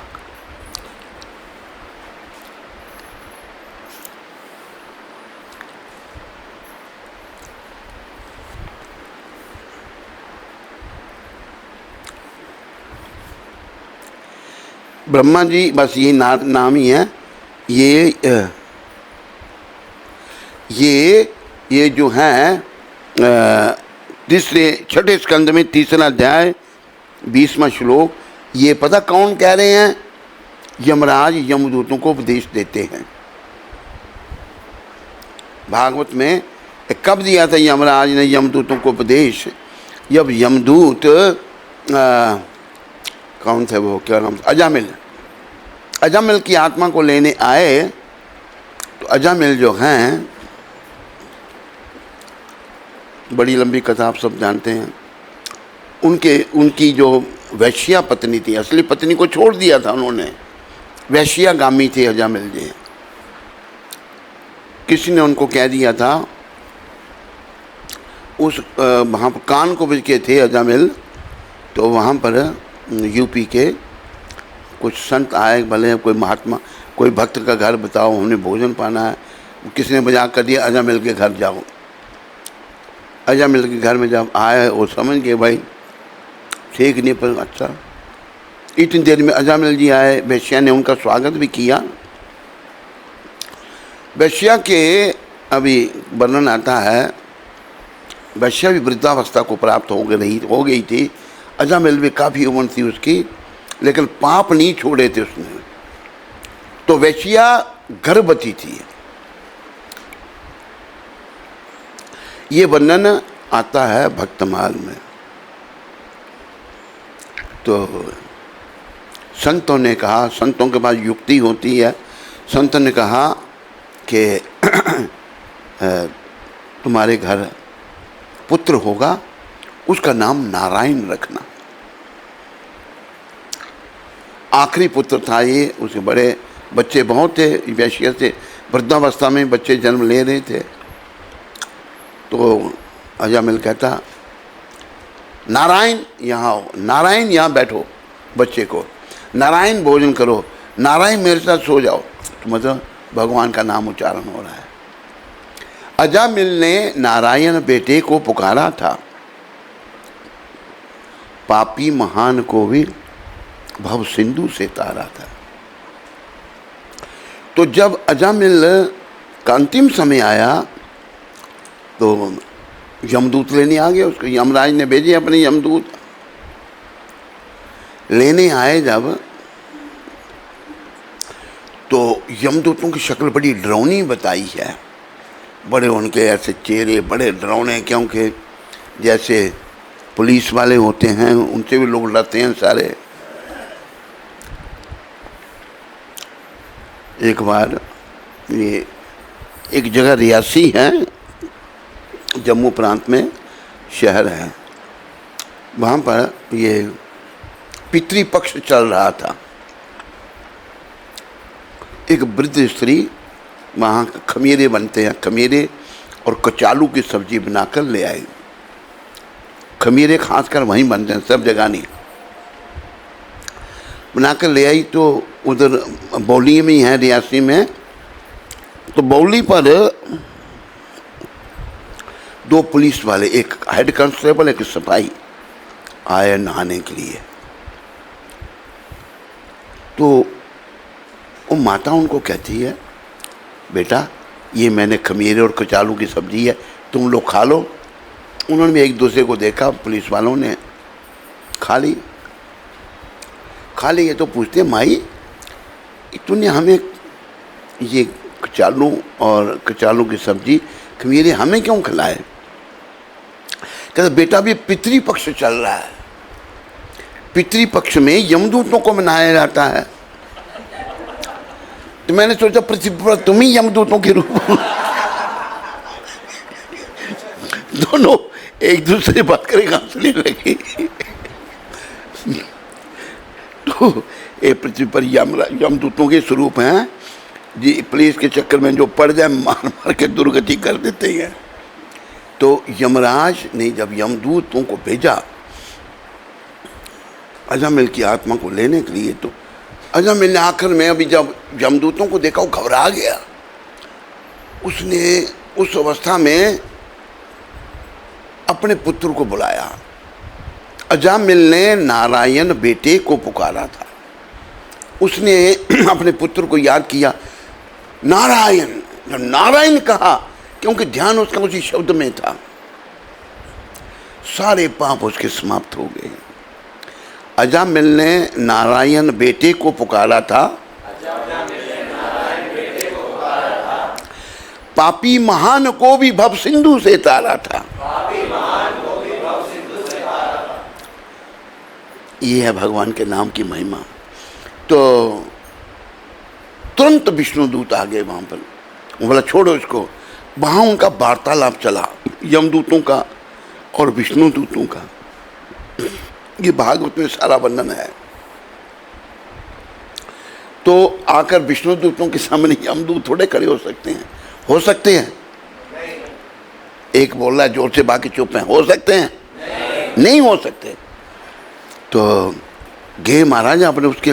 [SPEAKER 1] ब्रह्मा जी बस ये नाम ही है। ये जो है तीसरे छठे स्कंद में तीसरा अध्याय 20वां श्लोक, ये पता कौन कह रहे हैं? यमराज यमदूतों को उपदेश देते हैं। भागवत में कब दिया था यमराज ने यमदूतों को उपदेश? जब यमदूत कौन थे वो, क्या नाम? अजामिल की आत्मा को लेने आए। तो अजामिल जो हैं, बड़ी लंबी कथा आप सब जानते हैं। उनकी जो वैश्या पत्नी थी, असली पत्नी को छोड़ दिया था उन्होंने, वैश्यागामी थे अजामिल जी। किसी ने उनको कह दिया था, उस वहाँ पर कानकोबर के थे अजामिल, तो वहाँ पर यूपी के कुछ संत आए, भले कोई महात्मा, कोई भक्त का घर बताओ, उन्हें भोजन पाना है। किसी ने मजाक कर दिया, अजामिल के घर जाओ। अजामिल के घर में जब आए, वो समझ गए भाई ठीक नहीं, पर अच्छा। इतनी देर में अजामिल जी आए, वैश्या ने उनका स्वागत भी किया। वैश्या के अभी वर्णन आता है, वैश्या भी वृद्धावस्था को प्राप्त हो गई थी। अजामिल भी काफ़ी उम्र थी उसकी, लेकिन पाप नहीं छोड़े थे उसने। तो वैश्या गर्भवती थी। ये वर्णन आता है भक्तमाल में। तो संतों ने कहा, संतों के पास युक्ति होती है, संतों ने कहा कि तुम्हारे घर पुत्र होगा, उसका नाम नारायण रखना। आखिरी पुत्र था ये, उसके बड़े बच्चे बहुत थे, वैश्य से वृद्धावस्था में बच्चे जन्म ले रहे थे। तो अजामिल कहता, नारायण यहाँ आओ, नारायण यहाँ बैठो, बच्चे को नारायण भोजन करो, नारायण मेरे साथ सो जाओ। तो मतलब भगवान का नाम उच्चारण हो रहा है। अजामिल ने नारायण बेटे को पुकारा था। पापी महान को भी भव सिंधु से तारा था। तो जब अजामिल का अंतिम समय आया, तो यमदूत लेने आ गए उसको। यमराज ने भेजे अपने यमदूत लेने आए जब, तो यमदूतों की शक्ल बड़ी डरावनी बताई है। बड़े उनके ऐसे चेहरे बड़े डरावने, क्योंकि जैसे पुलिस वाले होते हैं उनसे भी लोग डरते हैं सारे। एक बार ये एक जगह रियासी है, जम्मू प्रांत में शहर है, वहाँ पर ये पितृपक्ष चल रहा था। एक वृद्ध स्त्री वहाँ खमीरे बनते हैं, खमीरे और कचालू की सब्जी बनाकर ले आई। खमीरे खासकर वहीं बनते हैं, सब जगह नहीं। बनाकर ले आई तो उधर बौली में ही है, रियासी में। तो बौली पर 2 पुलिस वाले, एक हेड कांस्टेबल एक सिपाही आए नहाने के लिए। तो वो माता उनको कहती है, बेटा ये मैंने खमीरे और कचालू की सब्जी है, तुम लोग खा लो। उन्होंने भी एक दूसरे को देखा, पुलिस वालों ने खा ली। ये तो पूछते, माई तूने हमें ये कचालू की सब्जी खमीरे हमें क्यों खिलाए? कहते बेटा भी पितृपक्ष चल रहा है, पितृपक्ष में यमदूतों को मनाया जाता है, तो मैंने सोचा पृथ्वी पर तुम ही यमदूतों के रूप में दोनों एक दूसरे से बात करें हंसने लगे। तो ये पृथ्वी पर यमदूतों के स्वरूप हैं जी, पुलिस के चक्कर में जो पड़ जाए मार मार के दुर्गति कर देते हैं। तो यमराज ने जब यमदूतों को भेजा अजामिल की आत्मा को लेने के लिए, तो अजामिल ने आखिर में अभी जब यमदूतों को देखा वो घबरा गया। उसने उस अवस्था में अपने पुत्र को बुलाया। अजामिल ने नारायण बेटे को पुकारा था। उसने अपने पुत्र को याद किया, नारायण। जब नारायण कहा, क्योंकि ध्यान उसका उसी शब्द में था, सारे पाप उसके समाप्त हो गए। अजामिल ने नारायण बेटे को पुकारा था, पापी महान को भी भव सिंधु से तारा था। ये है भगवान के नाम की महिमा। तो तुरंत विष्णुदूत आ गए वहां पर। वो बोला छोड़ो इसको। वहां उनका वार्तालाप चला, यमदूतों का और विष्णुदूतों का। ये भागवत में सारा वर्णन है। तो आकर विष्णुदूतों के सामने यमदूत थोड़े खड़े हो सकते हैं? हो सकते हैं? एक बोल रहा है जोर से, बाकी चुप हैं। हो सकते हैं? नहीं हो सकते। तो गए महाराज, आपने उसके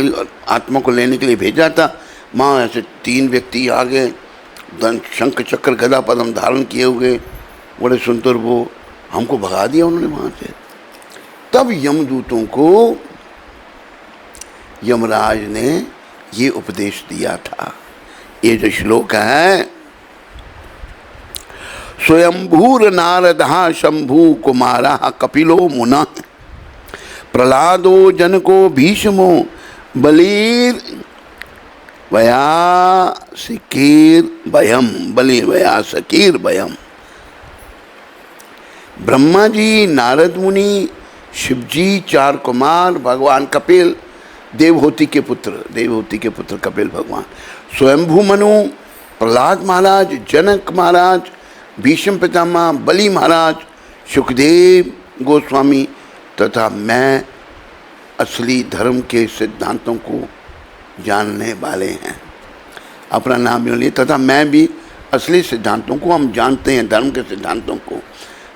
[SPEAKER 1] आत्मा को लेने के लिए भेजा था। माँ ऐसे 3 व्यक्ति आ गए, शंख चक्र गदा पद्म धारण किए हुए, बड़े सुंदर। वो हमको भगा दिया उन्होंने वहाँ से। तब यमदूतों को यमराज ने ये उपदेश दिया था। ये जो श्लोक है, स्वयंभूर नारदहा शंभु कुमारा कपिलो मुना प्रहलादो जनको भीष्मो बलिर वयासकीर भयम बलिर वयासकीर भयम। ब्रह्मा जी, नारद मुनि, शिवजी, 4 कुमार, भगवान कपिल, देवहूति के पुत्र कपिल भगवान, स्वयंभू मनु, प्रहलाद महाराज, जनक महाराज, भीष्म पितामह, बलि महाराज, सुखदेव गोस्वामी तथा मैं असली धर्म के सिद्धांतों को जानने वाले हैं। अपना नाम ले, तथा मैं भी असली सिद्धांतों को हम जानते हैं, धर्म के सिद्धांतों को।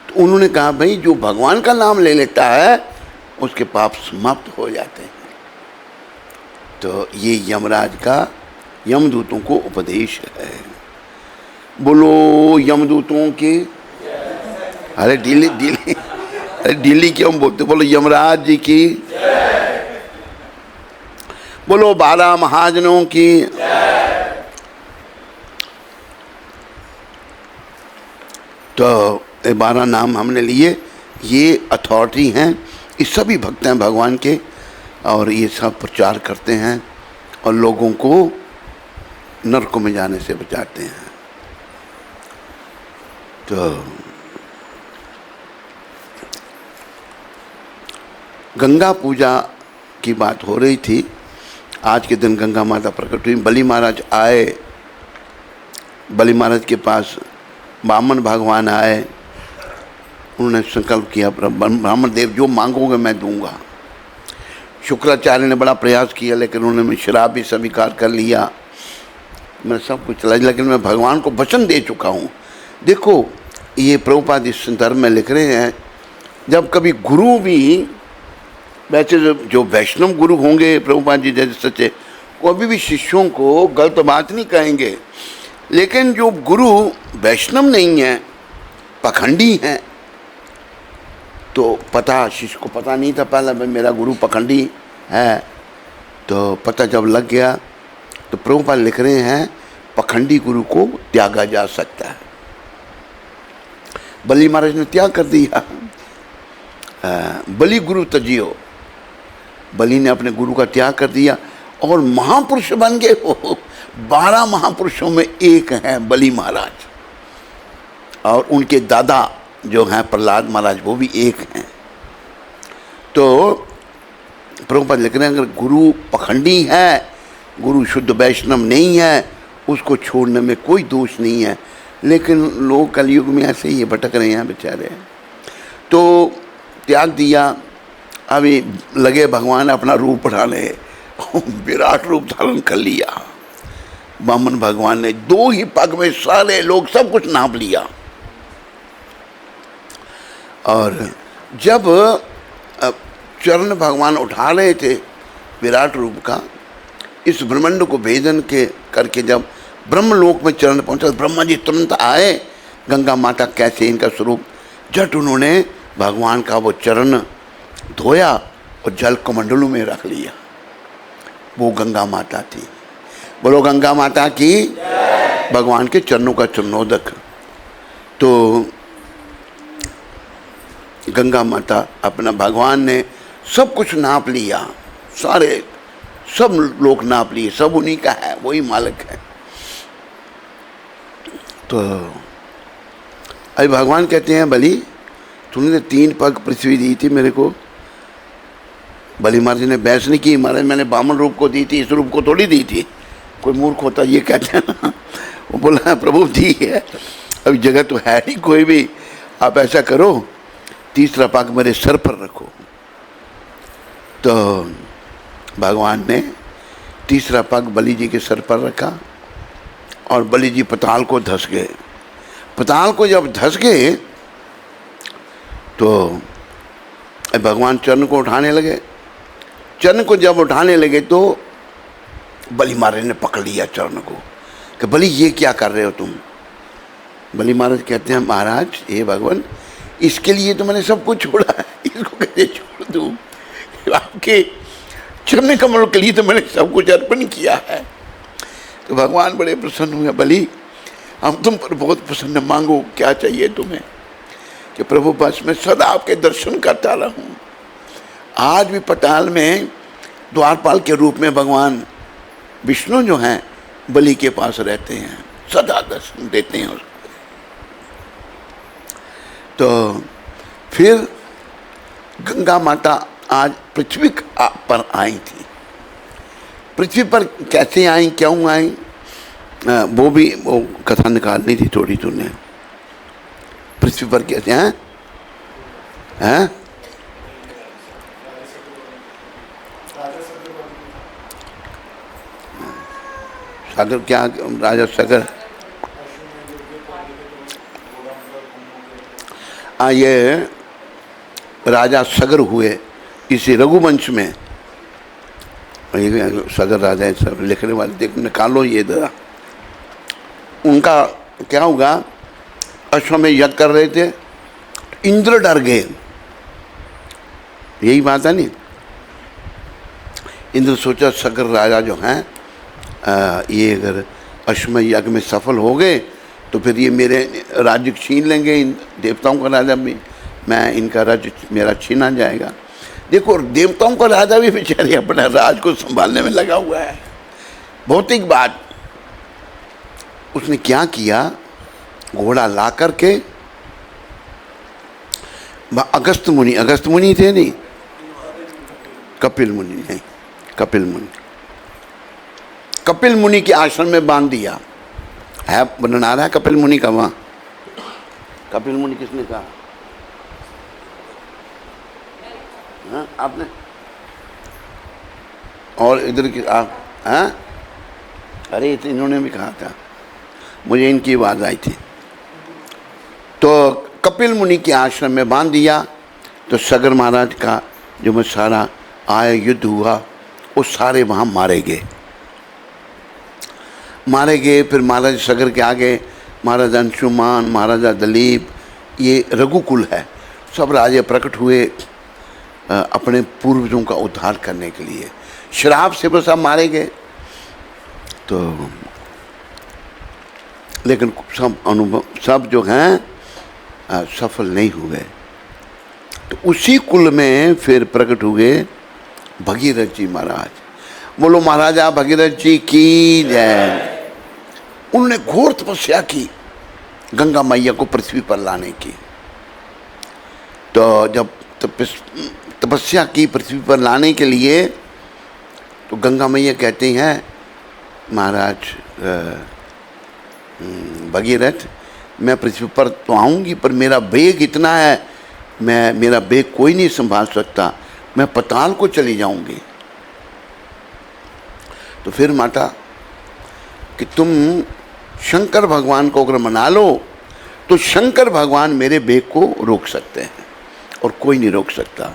[SPEAKER 1] तो उन्होंने कहा भाई जो भगवान का नाम ले लेता है उसके पाप समाप्त हो जाते हैं। तो ये यमराज का यमदूतों को उपदेश है। बोलो यमदूतों की। अरे दिल्ली क्यों बोलते? बोलो यमराज जी की। बोलो 12 महाजनों की। तो 12 नाम हमने लिए, ये अथॉरिटी हैं। ये सभी भक्त हैं भगवान के, और ये सब प्रचार करते हैं और लोगों को नरक में जाने से बचाते हैं। तो गंगा पूजा की बात हो रही थी। आज के दिन गंगा माता प्रकट हुई। बलि महाराज आए, बलि महाराज के पास ब्राह्मण भगवान आए। उन्होंने संकल्प किया, ब्राह्मण देव जो मांगोगे मैं दूंगा। शुक्राचार्य ने बड़ा प्रयास किया, लेकिन उन्होंने श्राप भी स्वीकार कर लिया। मैं सब कुछ चला, लेकिन मैं भगवान को वचन दे चुका हूँ। देखो ये प्रभुपाद इस संदर्भ में लिख रहे हैं, जब कभी गुरु भी, वैसे जो वैष्णव गुरु होंगे प्रभुपाद जी जैसे सच्चे, वो अभी भी शिष्यों को गलत बात नहीं कहेंगे। लेकिन जो गुरु वैष्णव नहीं है, पखंडी हैं। तो पता शिष्य को पता नहीं था पहले, भाई मेरा गुरु पखंडी है। तो पता जब लग गया तो प्रभुपाद लिख रहे हैं पखंडी गुरु को त्यागा जा सकता है। बलि महाराज ने त्याग कर दिया, बलि गुरु तजियो, बलि ने अपने गुरु का त्याग कर दिया और महापुरुष बन गए। वो 12 महापुरुषों में एक हैं बलि महाराज, और उनके दादा जो हैं प्रहलाद महाराज वो भी एक हैं। तो प्रभुपाद लिख रहे हैं अगर गुरु पखंडी है, गुरु शुद्ध वैष्णव नहीं है, उसको छोड़ने में कोई दोष नहीं है। लेकिन लोग कलयुग में ऐसे ही भटक रहे हैं बेचारे। तो त्याग दिया, अभी लगे भगवान अपना रूप बढ़ाने, विराट रूप धारण कर लिया। वामन भगवान ने 2 ही पग में सारे लोग सब कुछ नाप लिया। और जब चरण भगवान उठा रहे थे विराट रूप का, इस ब्रह्मांड को भेदन के करके जब ब्रह्मलोक में चरण पहुंचा, ब्रह्मा जी तुरंत आए, गंगा माता कैसे इनका स्वरूप, झट उन्होंने भगवान का वो चरण धोया और जल कमंडलों में रख लिया। वो गंगा माता थी। बोलो गंगा माता की, भगवान के चरणों का चरणोदक। तो गंगा माता अपना, भगवान ने सब कुछ नाप लिया, सारे सब लोग नाप लिए, सब उन्हीं का है, वही मालिक है। तो अभी भगवान कहते हैं बलि तूने 3 पग पृथ्वी दी थी मेरे को। बलि महाराज ने बहस नहीं की, महाराज मैंने बामन रूप को दी थी, इस रूप को थोड़ी दी थी, कोई मूर्ख होता ये कहते हैं ना। वो बोला प्रभु दी है, अभी जगह तो है नहीं कोई भी, आप ऐसा करो 3रा पग मेरे सर पर रखो। तो भगवान ने 3रा पग बलि जी के सर पर रखा और बलि जी पताल को धंस गए। पताल को जब धंस गए तो भगवान चरण को उठाने लगे। चरण को जब उठाने लगे तो बलि महाराज ने पकड़ लिया चरण को कि बलि ये क्या कर रहे हो तुम। बलि महाराज कहते हैं महाराज हे भगवान, इसके लिए तो मैंने सब कुछ छोड़ा है, इसको कैसे छोड़ दूँ, आपके चरण कमल के लिए तो मैंने सब कुछ अर्पण किया है। तो भगवान बड़े प्रसन्न हुए, बलि हम तुम पर बहुत प्रसन्न, मांगो क्या चाहिए तुम्हें। कि प्रभु बस मैं सदा आपके दर्शन करता रहूं। आज भी पताल में द्वारपाल के रूप में भगवान विष्णु जो हैं बलि के पास रहते हैं, सदा दर्शन देते हैं उसको। तो फिर गंगा माता आज पृथ्वी पर आई थी। पृथ्वी पर कैसे आई, क्यों आई, वो भी वो कथा निकालनी थी थोड़ी तूने। पृथ्वी पर कैसे हैं, हैं? सागर क्या, राजा सागर, ये राजा सगर हुए इसी रघुवंश में। सगर राजा सब लिखने वाले देख निकालो ये जरा। उनका क्या होगा, अश्वमेध यज्ञ कर रहे थे, इंद्र डर गए, यही बात है नहीं। इंद्र सोचा सगर राजा जो हैं ये अगर अश्वमेध यज्ञ में सफल हो गए तो फिर ये मेरे राज्य छीन लेंगे, इन देवताओं का राजा भी, मैं इनका राज्य मेरा छीना जाएगा। देखो देवताओं का राजा भी बेचारे अपना राज को संभालने में लगा हुआ है। भौतिक बात, उसने क्या किया, घोड़ा ला करके अगस्त मुनि थे नहीं, कपिल मुनि नहीं, कपिल मुनि के आश्रम में बांध दिया है। वर्णन आ रहा है कपिल मुनि का वहाँ। कपिल मुनि किसने कहा, हाँ आपने, और इधर की आप, हाँ अरे तो इन्होंने भी कहा था, मुझे इनकी आवाज़ आई थी। तो कपिल मुनि के आश्रम में बांध दिया। तो सगर महाराज का जो में सारा आय युद्ध हुआ, वो सारे वहाँ मारे गए। फिर महाराज सगर के आगे महाराजा अंशुमान, महाराजा दलीप, ये रघुकुल है, सब राजे प्रकट हुए अपने पूर्वजों का उद्धार करने के लिए। श्राप से वो सब मारे गए, तो लेकिन सब जो हैं सफल नहीं हुए। तो उसी कुल में फिर प्रकट हुए भगीरथ जी महाराज। बोलो महाराजा भगीरथ जी की जय। उन्होंने घोर तपस्या की गंगा मैया को पृथ्वी पर लाने की। तो जब तपस्या की पृथ्वी पर लाने के लिए, तो गंगा मैया कहती हैं महाराज भगीरथ, मैं पृथ्वी पर तो आऊँगी, पर मेरा वेग इतना है, मेरा वेग कोई नहीं संभाल सकता, मैं पाताल को चली जाऊंगी। तो फिर माता कि तुम शंकर भगवान को अगर मना लो तो शंकर भगवान मेरे वेग को रोक सकते हैं और कोई नहीं रोक सकता।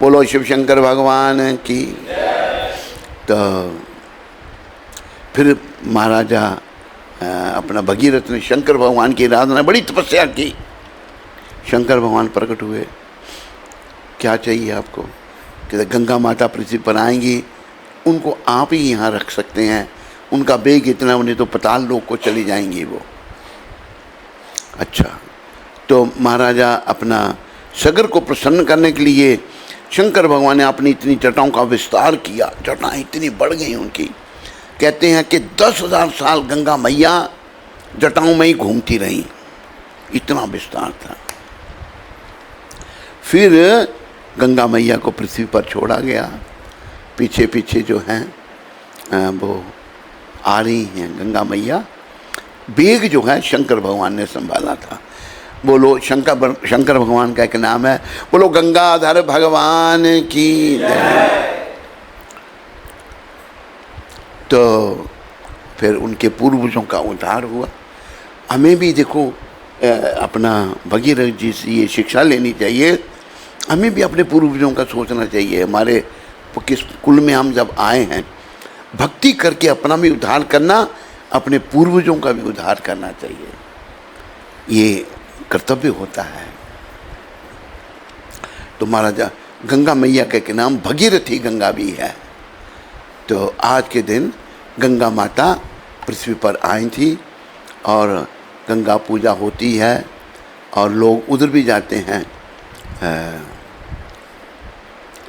[SPEAKER 1] बोलो शिव शंकर भगवान की। तो फिर महाराजा अपना भगीरथ ने शंकर भगवान की आराधना, बड़ी तपस्या की। शंकर भगवान प्रकट हुए, क्या चाहिए आपको? कहते गंगा माता पृथ्वी पर आएंगी, उनको आप ही यहाँ रख सकते हैं, उनका वेग इतना, उन्हें तो पाताल लोक को चली जाएंगी वो। अच्छा, तो महाराजा अपना सगर को प्रसन्न करने के लिए शंकर भगवान ने अपनी इतनी जटाओं का विस्तार किया। जटाएं इतनी बढ़ गई उनकी, कहते हैं कि 10,000 साल गंगा मैया जटाओं में ही घूमती रहीं, इतना विस्तार था। फिर गंगा मैया को पृथ्वी पर छोड़ा गया। पीछे पीछे जो हैं वो आ रही हैं गंगा मैया। वेग जो है शंकर भगवान ने संभाला था। बोलो शंकर भगवान का एक नाम है, बोलो गंगाधर भगवान की जय। तो फिर उनके पूर्वजों का उद्धार हुआ। हमें भी देखो अपना भगीरथ जी से ये शिक्षा लेनी चाहिए, हमें भी अपने पूर्वजों का सोचना चाहिए। हमारे किस कुल में हम जब आए हैं, भक्ति करके अपना भी उद्धार करना, अपने पूर्वजों का भी उद्धार करना चाहिए, ये कर्तव्य होता है। तो महाराजा गंगा मैया के नाम भगीरथी गंगा भी है। तो आज के दिन गंगा माता पृथ्वी पर आई थी और गंगा पूजा होती है और लोग उधर भी जाते हैं।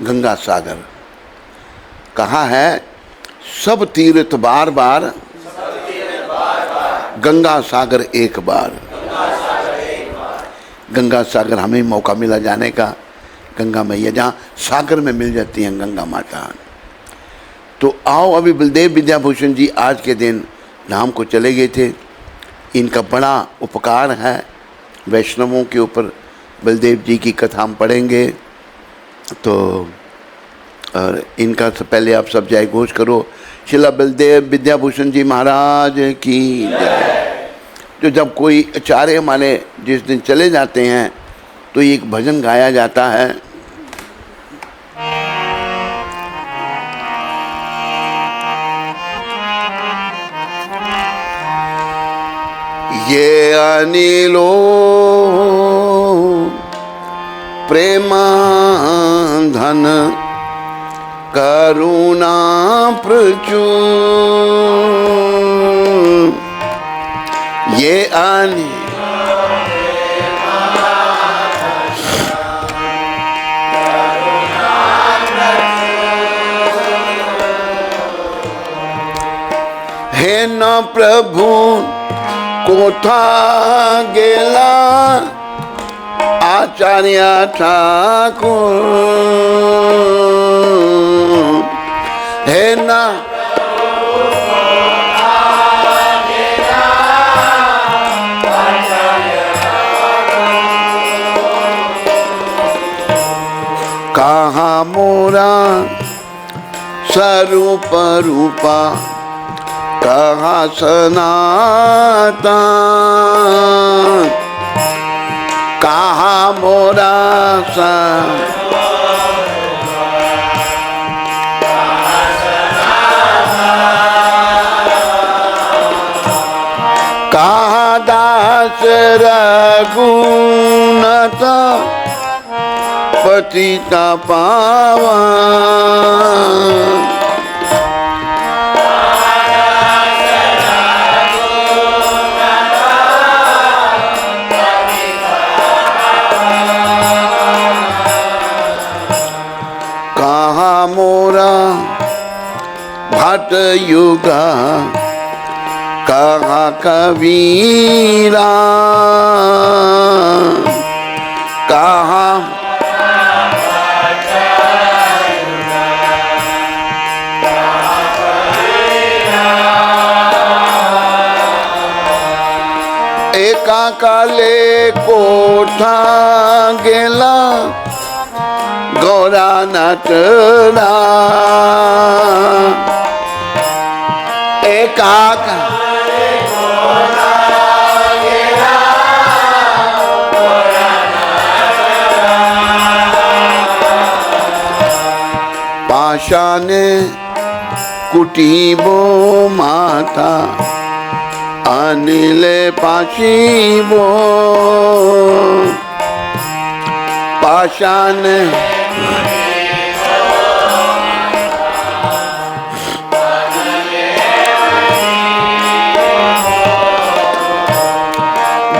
[SPEAKER 1] गंगा सागर कहा है, सब तीर्थ बार बार, गंगा सागर एक बार। गंगा सागर हमें मौका मिला जाने का, गंगा मैया जहाँ सागर में मिल जाती हैं गंगा माता। तो आओ, अभी बलदेव विद्याभूषण जी आज के दिन धाम को चले गए थे। इनका बड़ा उपकार है वैष्णवों के ऊपर। बलदेव जी की कथा हम पढ़ेंगे, तो और इनका से पहले आप सब जय घोष करो, श्रील बलदेव विद्याभूषण जी महाराज की जय। जो जब कोई आचार्य हमारे जिस दिन चले जाते हैं तो एक भजन गाया जाता है, ये अनिलो प्रेमा धन करुणा प्रचुर, ये अनिल हे न प्रभु कोथा गेला आचार्य ठाकुर, हे ना कहाँ मोरा स्वरूप रूपा, कहाँ सनातन, कहाँ मोरा सा, कहाँ दास रघुनाथ पतिता पावन। कहाँ मोरा भट युगा, कहाँ कबीरा, कहाँ एका काले कोठा गेला गौरा नटरा, एका पाशाने कुटीबो माता, अनिले पाशीबो पाषाण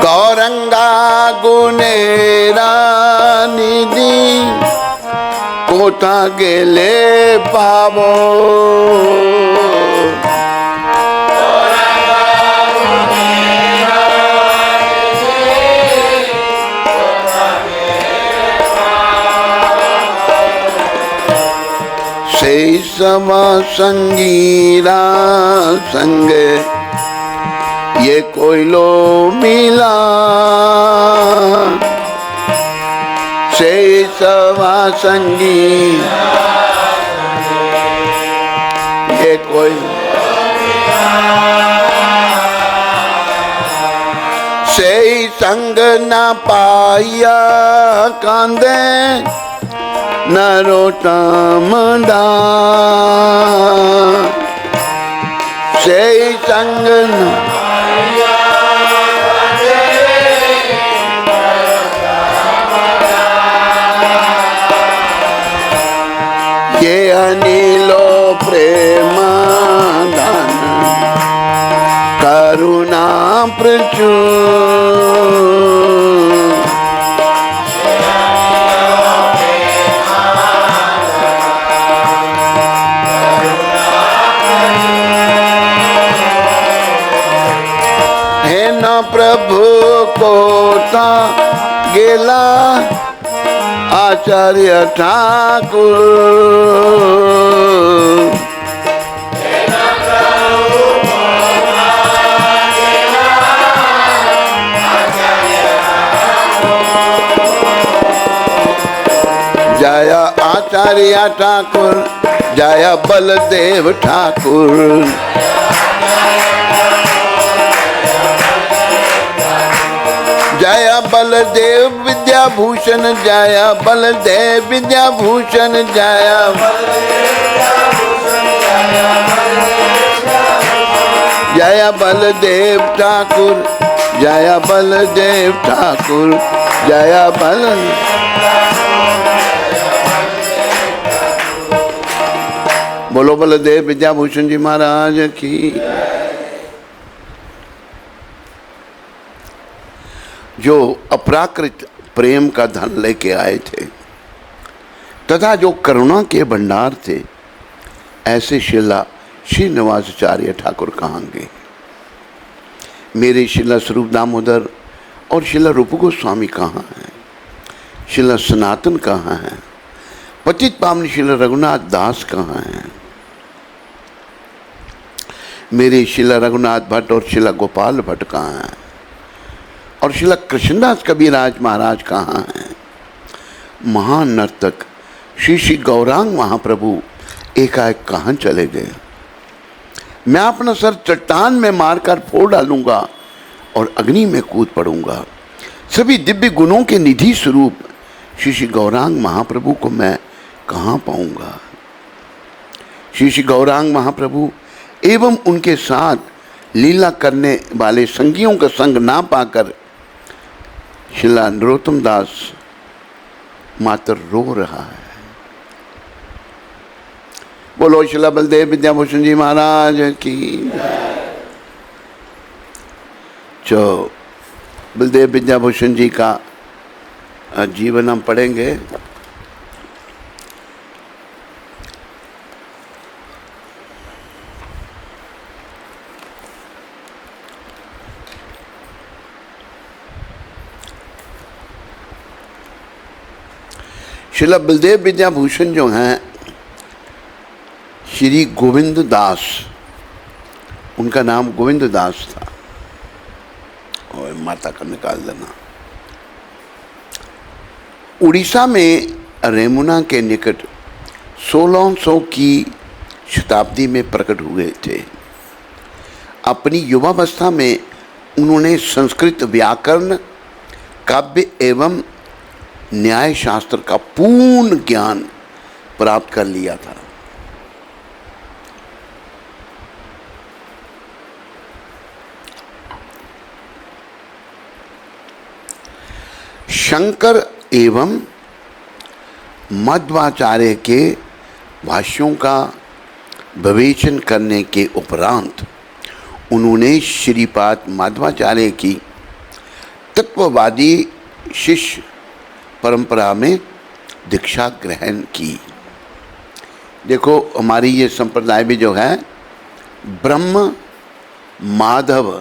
[SPEAKER 1] गौरंगा गुनेरा निधि, कोथा गेले पावो, से सवा संगीरा संगे ये कोई लो मिला, से सवा संगी ये कोई से संग न पाया कांदे नरोत्तम दास, से संग ये अनिलो प्रेम धन करुणा प्रचुर, प्रभु कोथा गेला आचार्य ठाकुर, जय आचार्य ठाकुर, जय बलदेव ठाकुर, जय बलदेव विद्याभूषण, जय बलदेव विद्याभूषण, जय जय बलदेव ठाकुर, जय बलदेव ठाकुर, जय बल बोलो बलदेव विद्याभूषण जी महाराज की। जो अपराकृत प्रेम का धन लेके आए थे तथा जो करुणा के भंडार थे, ऐसे शिला श्रीनिवासाचार्य ठाकुर कहाँ गए? मेरे शिला स्वरूप दामोदर और शिला रूप गोस्वामी कहाँ हैं? शिला सनातन कहाँ हैं? पतित पावन शिला रघुनाथ दास कहाँ हैं? मेरे शिला रघुनाथ भट्ट और शिला गोपाल भट्ट कहाँ हैं? और शिला कृष्णदास कबीराज महाराज कहाँ हैं? महान नर्तक श्री श्री गौरांग महाप्रभु एकाएक कहाँ चले गए? मैं अपना सर चट्टान में मारकर फोड़ डालूंगा और अग्नि में कूद पड़ूंगा। सभी दिव्य गुणों के निधि स्वरूप श्री श्री गौरांग महाप्रभु को मैं कहाँ पाऊंगा? श्री श्री गौरांग महाप्रभु एवं उनके साथ लीला करने वाले संगियों का संग ना पाकर शिला नरोत्तम दास मात्र रो रहा है। बोलो शिला बलदेव विद्याभूषण जी महाराज की। जो बलदेव विद्याभूषण जी का जीवन हम पढ़ेंगे। शिला बलदेव विद्याभूषण जो हैं श्री गोविंद दास, उनका नाम गोविंद दास था। और माता का निकाल देना। उड़ीसा में रेमुना के निकट 1600 की शताब्दी में प्रकट हुए थे। अपनी युवावस्था में उन्होंने संस्कृत व्याकरण, काव्य एवं न्याय शास्त्र का पूर्ण ज्ञान प्राप्त कर लिया था। शंकर एवं मध्वाचार्य के भाष्यों का विवेचन करने के उपरांत उन्होंने श्रीपाद माधवाचार्य की तत्ववादी शिष्य परंपरा में दीक्षा ग्रहण की। देखो हमारी ये संप्रदाय भी जो है ब्रह्म माधव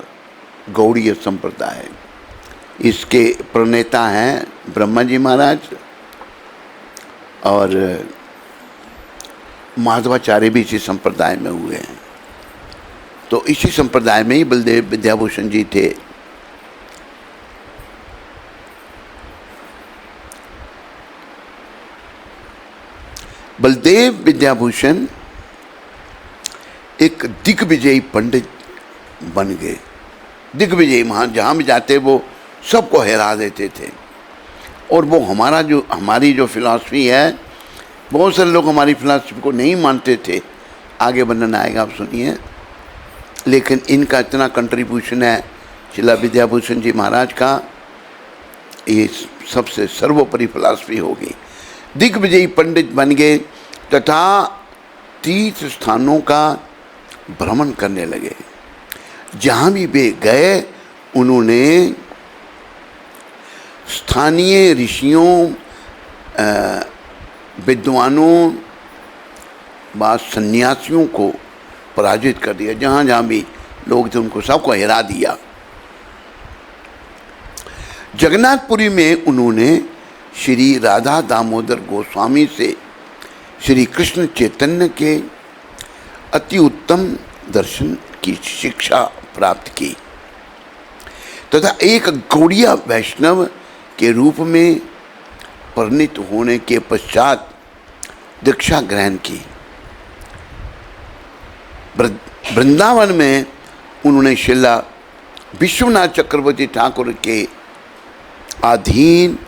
[SPEAKER 1] गौड़ीय संप्रदाय, इसके प्रणेता हैं ब्रह्मा जी महाराज और माधवाचार्य भी इसी संप्रदाय में हुए हैं। तो इसी संप्रदाय में ही बलदेव विद्याभूषण जी थे। बलदेव विद्याभूषण एक दिग्विजयी पंडित बन गए। दिग्विजयी, महान, जहाँ भी जाते वो सबको हरा देते थे। और वो हमारी जो फिलॉसफी है, बहुत सारे लोग हमारी फिलॉसफी को नहीं मानते थे। आगे वर्णन आएगा, आप सुनिए। लेकिन इनका इतना कंट्रीब्यूशन है शिला विद्याभूषण जी महाराज का, ये सबसे सर्वोपरि फिलॉसफी होगी। दिग्विजयी पंडित बन गए तथा तीर्थ स्थानों का भ्रमण करने लगे। जहाँ भी वे गए उन्होंने स्थानीय ऋषियों, विद्वानों व सन्यासियों को पराजित कर दिया। जहाँ जहाँ भी लोग थे उनको सबको हरा दिया। जगन्नाथपुरी में उन्होंने श्री राधा दामोदर गोस्वामी से श्री कृष्ण चैतन्य के अति उत्तम दर्शन की शिक्षा प्राप्त की तथा एक गौड़ीय वैष्णव के रूप में परिणित होने के पश्चात दीक्षा ग्रहण की। वृंदावन में उन्होंने शिला विश्वनाथ चक्रवर्ती ठाकुर के अधीन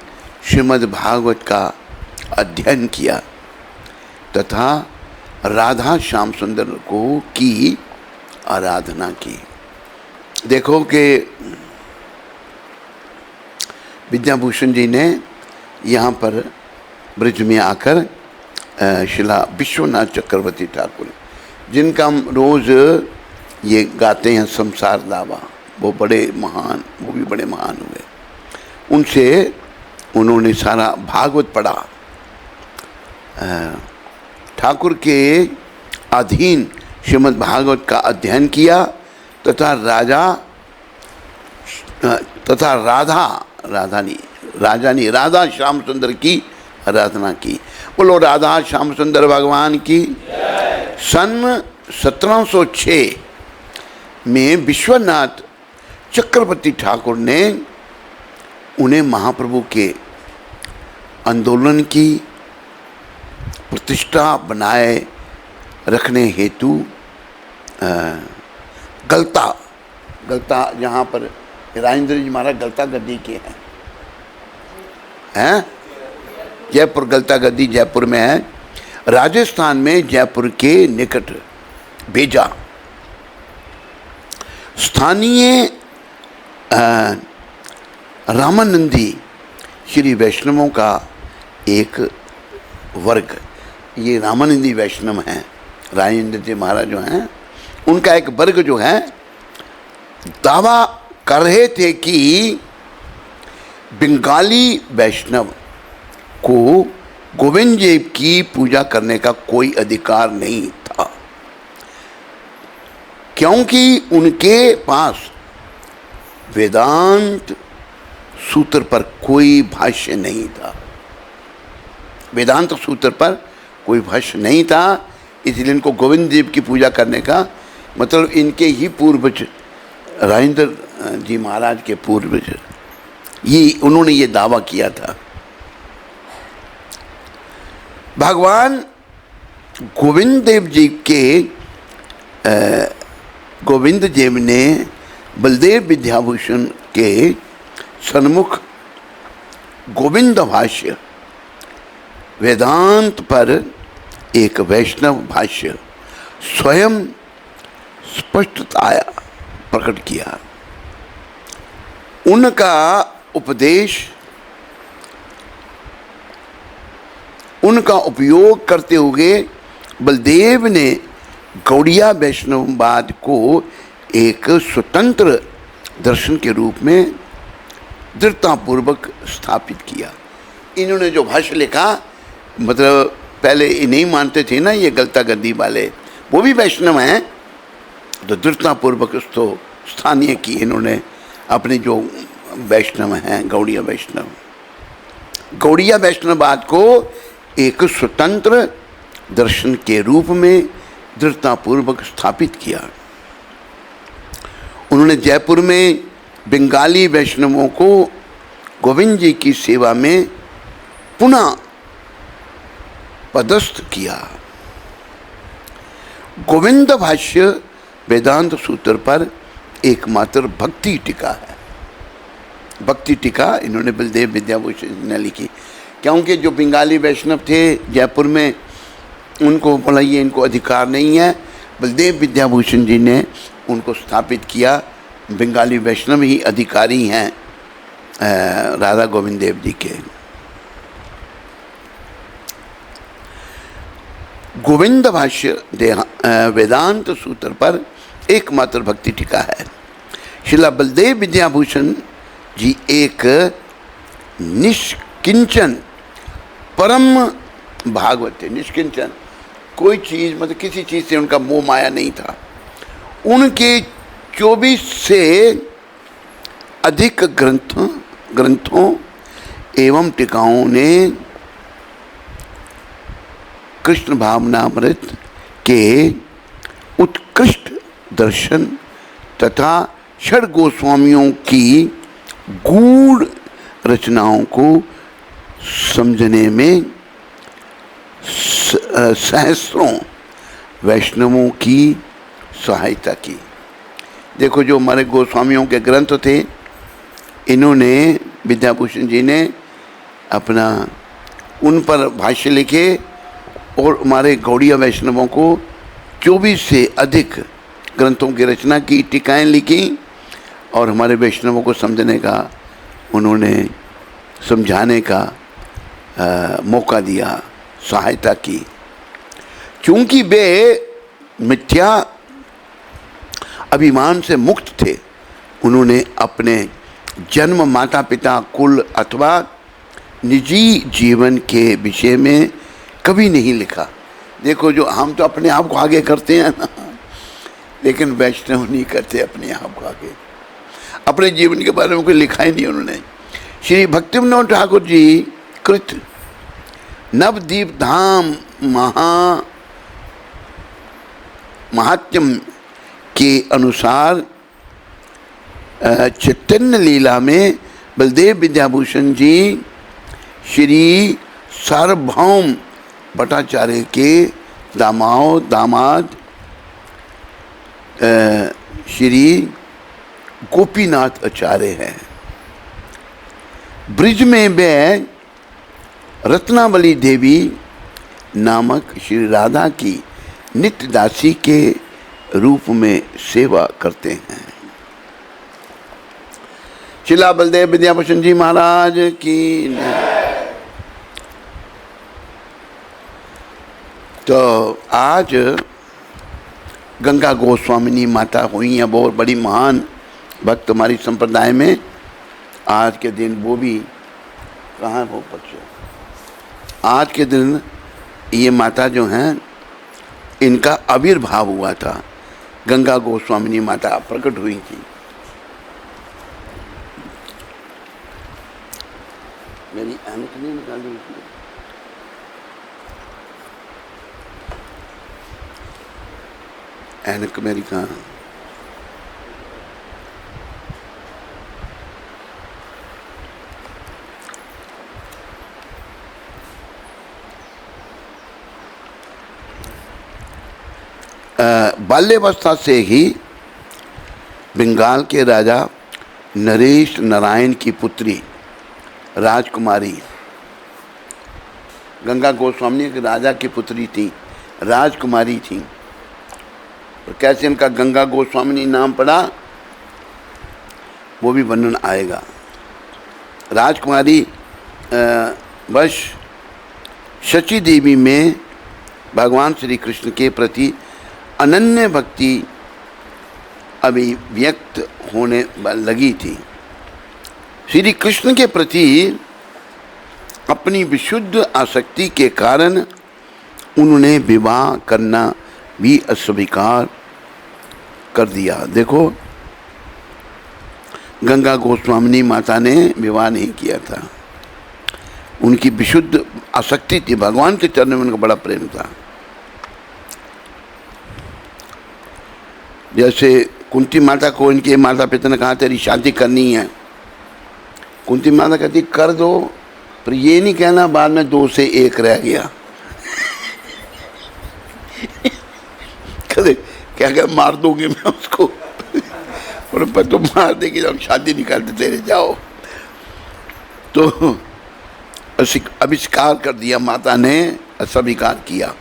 [SPEAKER 1] श्रीमद् भागवत का अध्ययन किया तथा राधा श्याम सुंदर को की आराधना की। देखो कि विद्याभूषण जी ने यहाँ पर ब्रिज में आकर शिला विश्वनाथ चक्रवर्ती ठाकुर, जिनका हम रोज़ ये गाते हैं संसार दावा, वो बड़े महान, वो भी बड़े महान हुए। उनसे उन्होंने सारा भागवत पढ़ा, ठाकुर के अधीन श्रीमद् भागवत का अध्ययन किया तथा राधा श्याम सुंदर की आराधना की। बोलो राधा श्याम सुंदर भगवान की। सन 1706 में विश्वनाथ चक्रवर्ती ठाकुर ने उन्हें महाप्रभु के आंदोलन की प्रतिष्ठा बनाए रखने हेतु गलता जहाँ पर राजेंद्र जी महाराज गलता गद्दी के हैं, जयपुर गलता गद्दी जयपुर में है, राजस्थान में जयपुर के निकट भेजा। स्थानीय रामानंदी श्री वैष्णवों का एक वर्ग, ये रामानंदी वैष्णव हैं, राजेंद्र जी महाराज जो हैं, उनका एक वर्ग जो है दावा कर रहे थे कि बंगाली वैष्णव को गोविंद जी की पूजा करने का कोई अधिकार नहीं था, क्योंकि उनके पास वेदांत सूत्र पर कोई भाष्य नहीं था। वेदांत सूत्र पर कोई भाष्य नहीं था, इसलिए इनको गोविंद देव की पूजा करने का मतलब इनके ही पूर्वज राजेंद्र जी महाराज के पूर्वज उन्होंने ये दावा किया था। भगवान गोविंद देव जी के गोविंद देव ने बलदेव विद्याभूषण के सन्मुख गोविंद भाष्य वेदांत पर एक वैष्णव भाष्य स्वयं स्पष्टताया प्रकट किया। उनका उपदेश, उनका उपयोग करते हुए बलदेव ने गौड़िया वैष्णववाद को एक स्वतंत्र दर्शन के रूप में दृढ़तापूर्वक स्थापित किया। इन्होंने जो भाष्य लिखा, मतलब पहले ये नहीं मानते थे ना ये गलता गद्दी वाले, वो भी वैष्णव हैं, तो दृढ़तापूर्वक उसको स्थानीय की इन्होंने अपने जो वैष्णव हैं गौड़िया वैष्णव, गौड़िया वैष्णववाद को एक स्वतंत्र दर्शन के रूप में दृढ़तापूर्वक स्थापित किया। उन्होंने जयपुर में बंगाली वैष्णवों को गोविंद जी की सेवा में पुनः पदस्थ किया। गोविंद भाष्य वेदांत सूत्र पर एकमात्र भक्ति टीका है। भक्ति टीका इन्होंने बलदेव विद्याभूषण ने लिखी, क्योंकि जो बंगाली वैष्णव थे जयपुर में, उनको बोला ये इनको अधिकार नहीं है। बलदेव विद्याभूषण जी ने उनको स्थापित किया। बंगाली वैष्णव ही अधिकारी हैं राधा गोविंद देव जी के। गोविंद भाष्य वेदांत सूत्र पर एकमात्र भक्ति टीका है। श्रीला बलदेव विद्याभूषण जी एक निष्किंचन परम भागवत थे। निष्किंचन, कोई चीज़ मतलब किसी चीज़ से उनका मोह माया नहीं था। उनके 24 से अधिक ग्रंथों एवं टीकाओं ने कृष्ण भावनामृत के उत्कृष्ट दर्शन तथा षड गोस्वामियों की गूढ़ रचनाओं को समझने में सहस्रों वैष्णवों की सहायता की। देखो जो हमारे गोस्वामियों के ग्रंथ थे, इन्होंने विद्याभूषण जी ने अपना उन पर भाष्य लिखे और हमारे गौड़िया वैष्णवों को 24 से अधिक ग्रंथों की रचना की, टीकाएँ लिखी और हमारे वैष्णवों को समझने का, उन्होंने समझाने का मौका दिया, सहायता की। क्योंकि वे मिथ्या अभिमान से मुक्त थे, उन्होंने अपने जन्म, माता पिता, कुल अथवा निजी जीवन के विषय में कभी नहीं लिखा। देखो जो हम तो अपने आप को आगे करते हैं ना, लेकिन वैष्णव नहीं करते अपने आप को आगे। अपने जीवन के बारे में कोई लिखा ही नहीं उन्होंने। श्री भक्तिविनोद ठाकुर जी कृत नवदीप धाम महात्म्य के अनुसार चैतन्य लीला में बलदेव विद्याभूषण जी श्री सार्वभौम भट्टाचार्य के दामाद श्री गोपीनाथ आचार्य हैं। ब्रिज में वे रत्नावली देवी नामक श्री राधा की नित्य दासी के रूप में सेवा करते हैं। चिल्ला बलदेव विद्याभूषण जी महाराज की जय। तो आज गंगा गोस्वामिनी माता हुई हैं, बहुत बड़ी महान भक्त हमारी संप्रदाय में। आज के दिन वो भी कहाँ हो बच्चों, आज के दिन ये माता जो हैं इनका आविर्भाव हुआ था। गंगा गोस्वामिनी माता प्रकट हुई थी। मेरी ऐनक नहीं निकाली इसमें। ऐनक मेरी कहाँ? बाल्यावस्था से ही बंगाल के राजा नरेश नारायण की पुत्री राजकुमारी, गंगा गोस्वामी एक राजा की पुत्री थी, राजकुमारी थी। और कैसे इनका गंगा गोस्वामी नाम पड़ा वो भी वर्णन आएगा। राजकुमारी वश शची देवी में भगवान श्री कृष्ण के प्रति अनन्य भक्ति अभिव्यक्त होने लगी थी। श्री कृष्ण के प्रति अपनी विशुद्ध आसक्ति के कारण उन्होंने विवाह करना भी अस्वीकार कर दिया। देखो, गंगा गोस्वामिनी माता ने विवाह नहीं किया था, उनकी विशुद्ध आसक्ति थी, भगवान के चरण में उनका बड़ा प्रेम था। जैसे कुंती माता को इनके माता पिता ने कहा तेरी शादी करनी है, कुंती माता कहती कर दो, पर ये नहीं कहना बाद में 2 से 1 रह गया। कहते क्या क्या मार दोगे मैं उसको, और पर तो मार देगी, हम शादी नहीं करते तेरे, जाओ। तो अविष्कार कर दिया, माता ने अस्वीकार किया,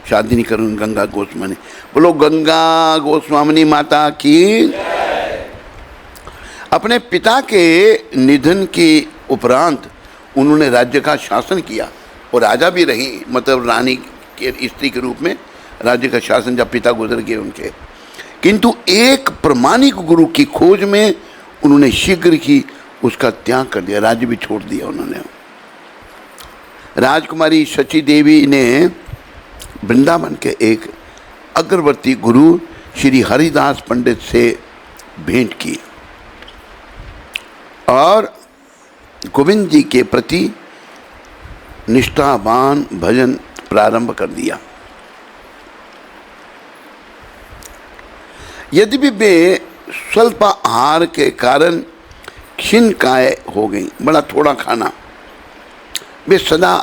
[SPEAKER 1] शादी नहीं करूँगी गंगा गोस्वामी। बोलो गंगा गोस्वामिनी माता की। अपने पिता के निधन के उपरांत उन्होंने राज्य का शासन किया और राजा भी रही, मतलब रानी के स्त्री के रूप में राज्य का शासन जब पिता गुजर गए उनके। किंतु एक प्रमाणिक गुरु की खोज में उन्होंने शीघ्र ही उसका त्याग कर दिया, राज्य भी छोड़ दिया उन्होंने। राजकुमारी शची देवी ने वृंदावन के एक अग्रवर्ती गुरु श्री हरिदास पंडित से भेंट की और गोविंद जी के प्रति निष्ठावान भजन प्रारंभ कर दिया। यद्यपि वे स्वल्प आहार के कारण क्षीणकाय हो गई, बड़ा थोड़ा खाना। वे सदा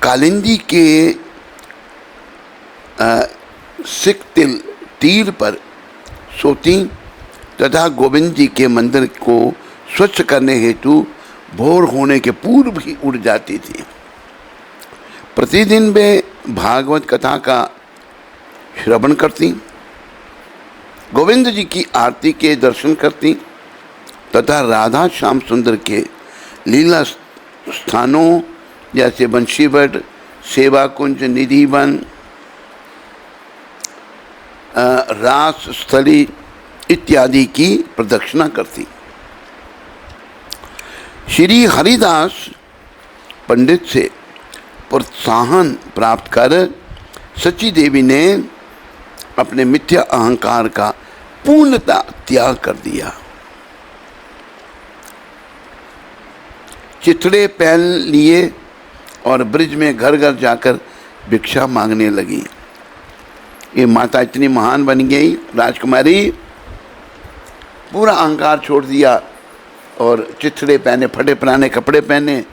[SPEAKER 1] कालिंदी के सिख तीर पर सोती तथा गोविंद जी के मंदिर को स्वच्छ करने हेतु भोर होने के पूर्व ही उड़ जाती थी। प्रतिदिन वे भागवत कथा का श्रवण करती, गोविंद जी की आरती के दर्शन करती तथा राधा श्याम सुंदर के लीला स्थानों जैसे बंशीवट, सेवा कुंज, निधिवन, रास स्थली इत्यादि की प्रदक्षिणा करती। श्री हरिदास पंडित से प्रोत्साहन प्राप्त कर सची देवी ने अपने मिथ्या अहंकार का पूर्णतः त्याग कर दिया। चिथड़े पहन लिए और ब्रिज में घर घर जाकर भिक्षा मांगने लगी। ये माता इतनी महान बन गई, राजकुमारी, पूरा अहंकार छोड़ दिया और चिथड़े पहने, फटे पुराने कपड़े पहने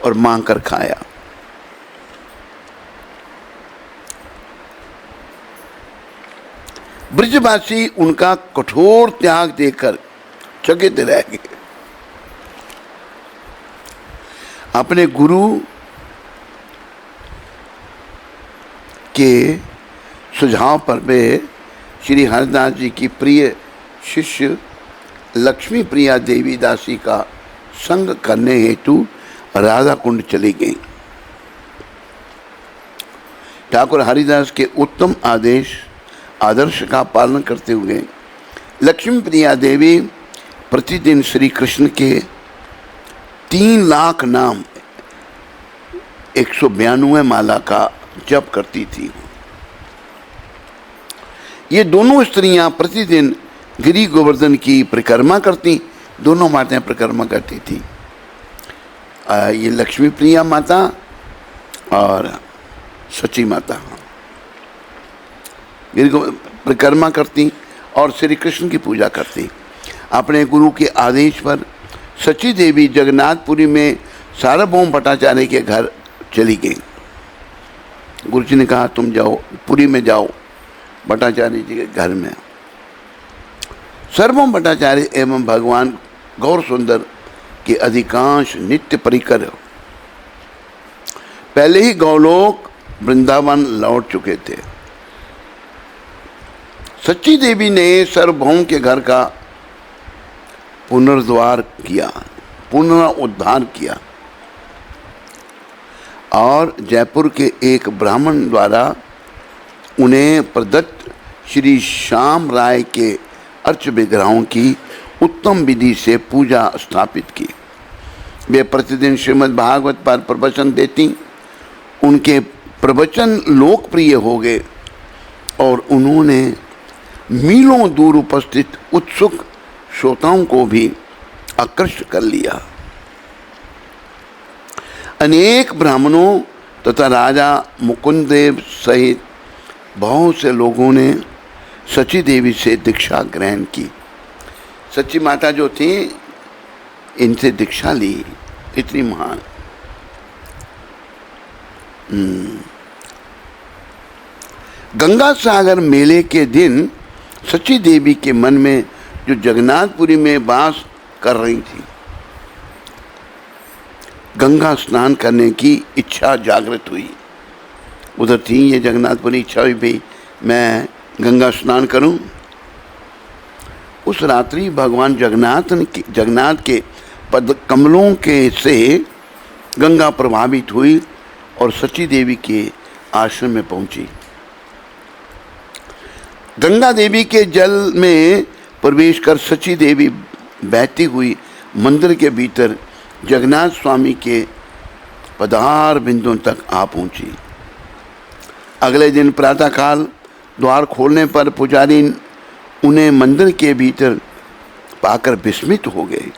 [SPEAKER 1] और मांग कर खाया। ब्रिजवासी उनका कठोर त्याग देखकर चकित रह गए। अपने गुरु के सुझाव पर वे श्री हरिदास जी की प्रिय शिष्य लक्ष्मी प्रिया देवी दासी का संग करने हेतु राधा कुंड चली गई। ठाकुर हरिदास के उत्तम आदर्श का पालन करते हुए लक्ष्मी प्रिया देवी प्रतिदिन श्री कृष्ण के 3 लाख नाम 192 माला का जप करती थी। ये दोनों स्त्रियां प्रतिदिन गिरि गोवर्धन की परिक्रमा करती, दोनों माताएं परिक्रमा करती थी। ये लक्ष्मी प्रिया माता और सची माता गिरि परिक्रमा करती और श्री कृष्ण की पूजा करती। अपने गुरु के आदेश पर सची देवी जगन्नाथपुरी में सार्वभौम भट्टाचार्य के घर चली गई। गुरु जी ने कहा तुम जाओ, पुरी में जाओ, भट्टाचार्य जी के घर में। सार्वभौम भट्टाचार्य एवं भगवान गौर सुंदर के अधिकांश नित्य परिकर पहले ही गौलोक वृंदावन लौट चुके थे। सच्ची देवी ने सार्वभौम के घर का पुनरुद्धार किया और जयपुर के एक ब्राह्मण द्वारा उन्हें प्रदत्त श्री श्याम राय के अर्च विग्रहों की उत्तम विधि से पूजा स्थापित की। वे प्रतिदिन श्रीमद् भागवत पर प्रवचन देती। उनके प्रवचन लोकप्रिय हो गए और उन्होंने मीलों दूर उपस्थित उत्सुक श्रोताओं को भी आकृष्ट कर लिया। अनेक ब्राह्मणों तथा राजा मुकुंददेव सहित बहुत से लोगों ने सची देवी से दीक्षा ग्रहण की। सच्ची माता जो थी इनसे दीक्षा ली, इतनी महान। गंगा सागर मेले के दिन सच्ची देवी के मन में जो जगन्नाथपुरी में वास कर रही थी, गंगा स्नान करने की इच्छा जागृत हुई। उधर थी ये जगन्नाथपुरी, इच्छा हुई भाई मैं गंगा स्नान करूं। उस रात्रि भगवान जगन्नाथ के पद कमलों के से गंगा प्रभावित हुई और सची देवी के आश्रम में पहुंची। गंगा देवी के जल में प्रवेश कर सची देवी बहती हुई मंदिर के भीतर जगन्नाथ स्वामी के पदार बिंदुओं तक आ पहुंची। अगले दिन प्रातःकाल द्वार खोलने पर पुजारी उन्हें मंदिर के भीतर पाकर विस्मित हो गए।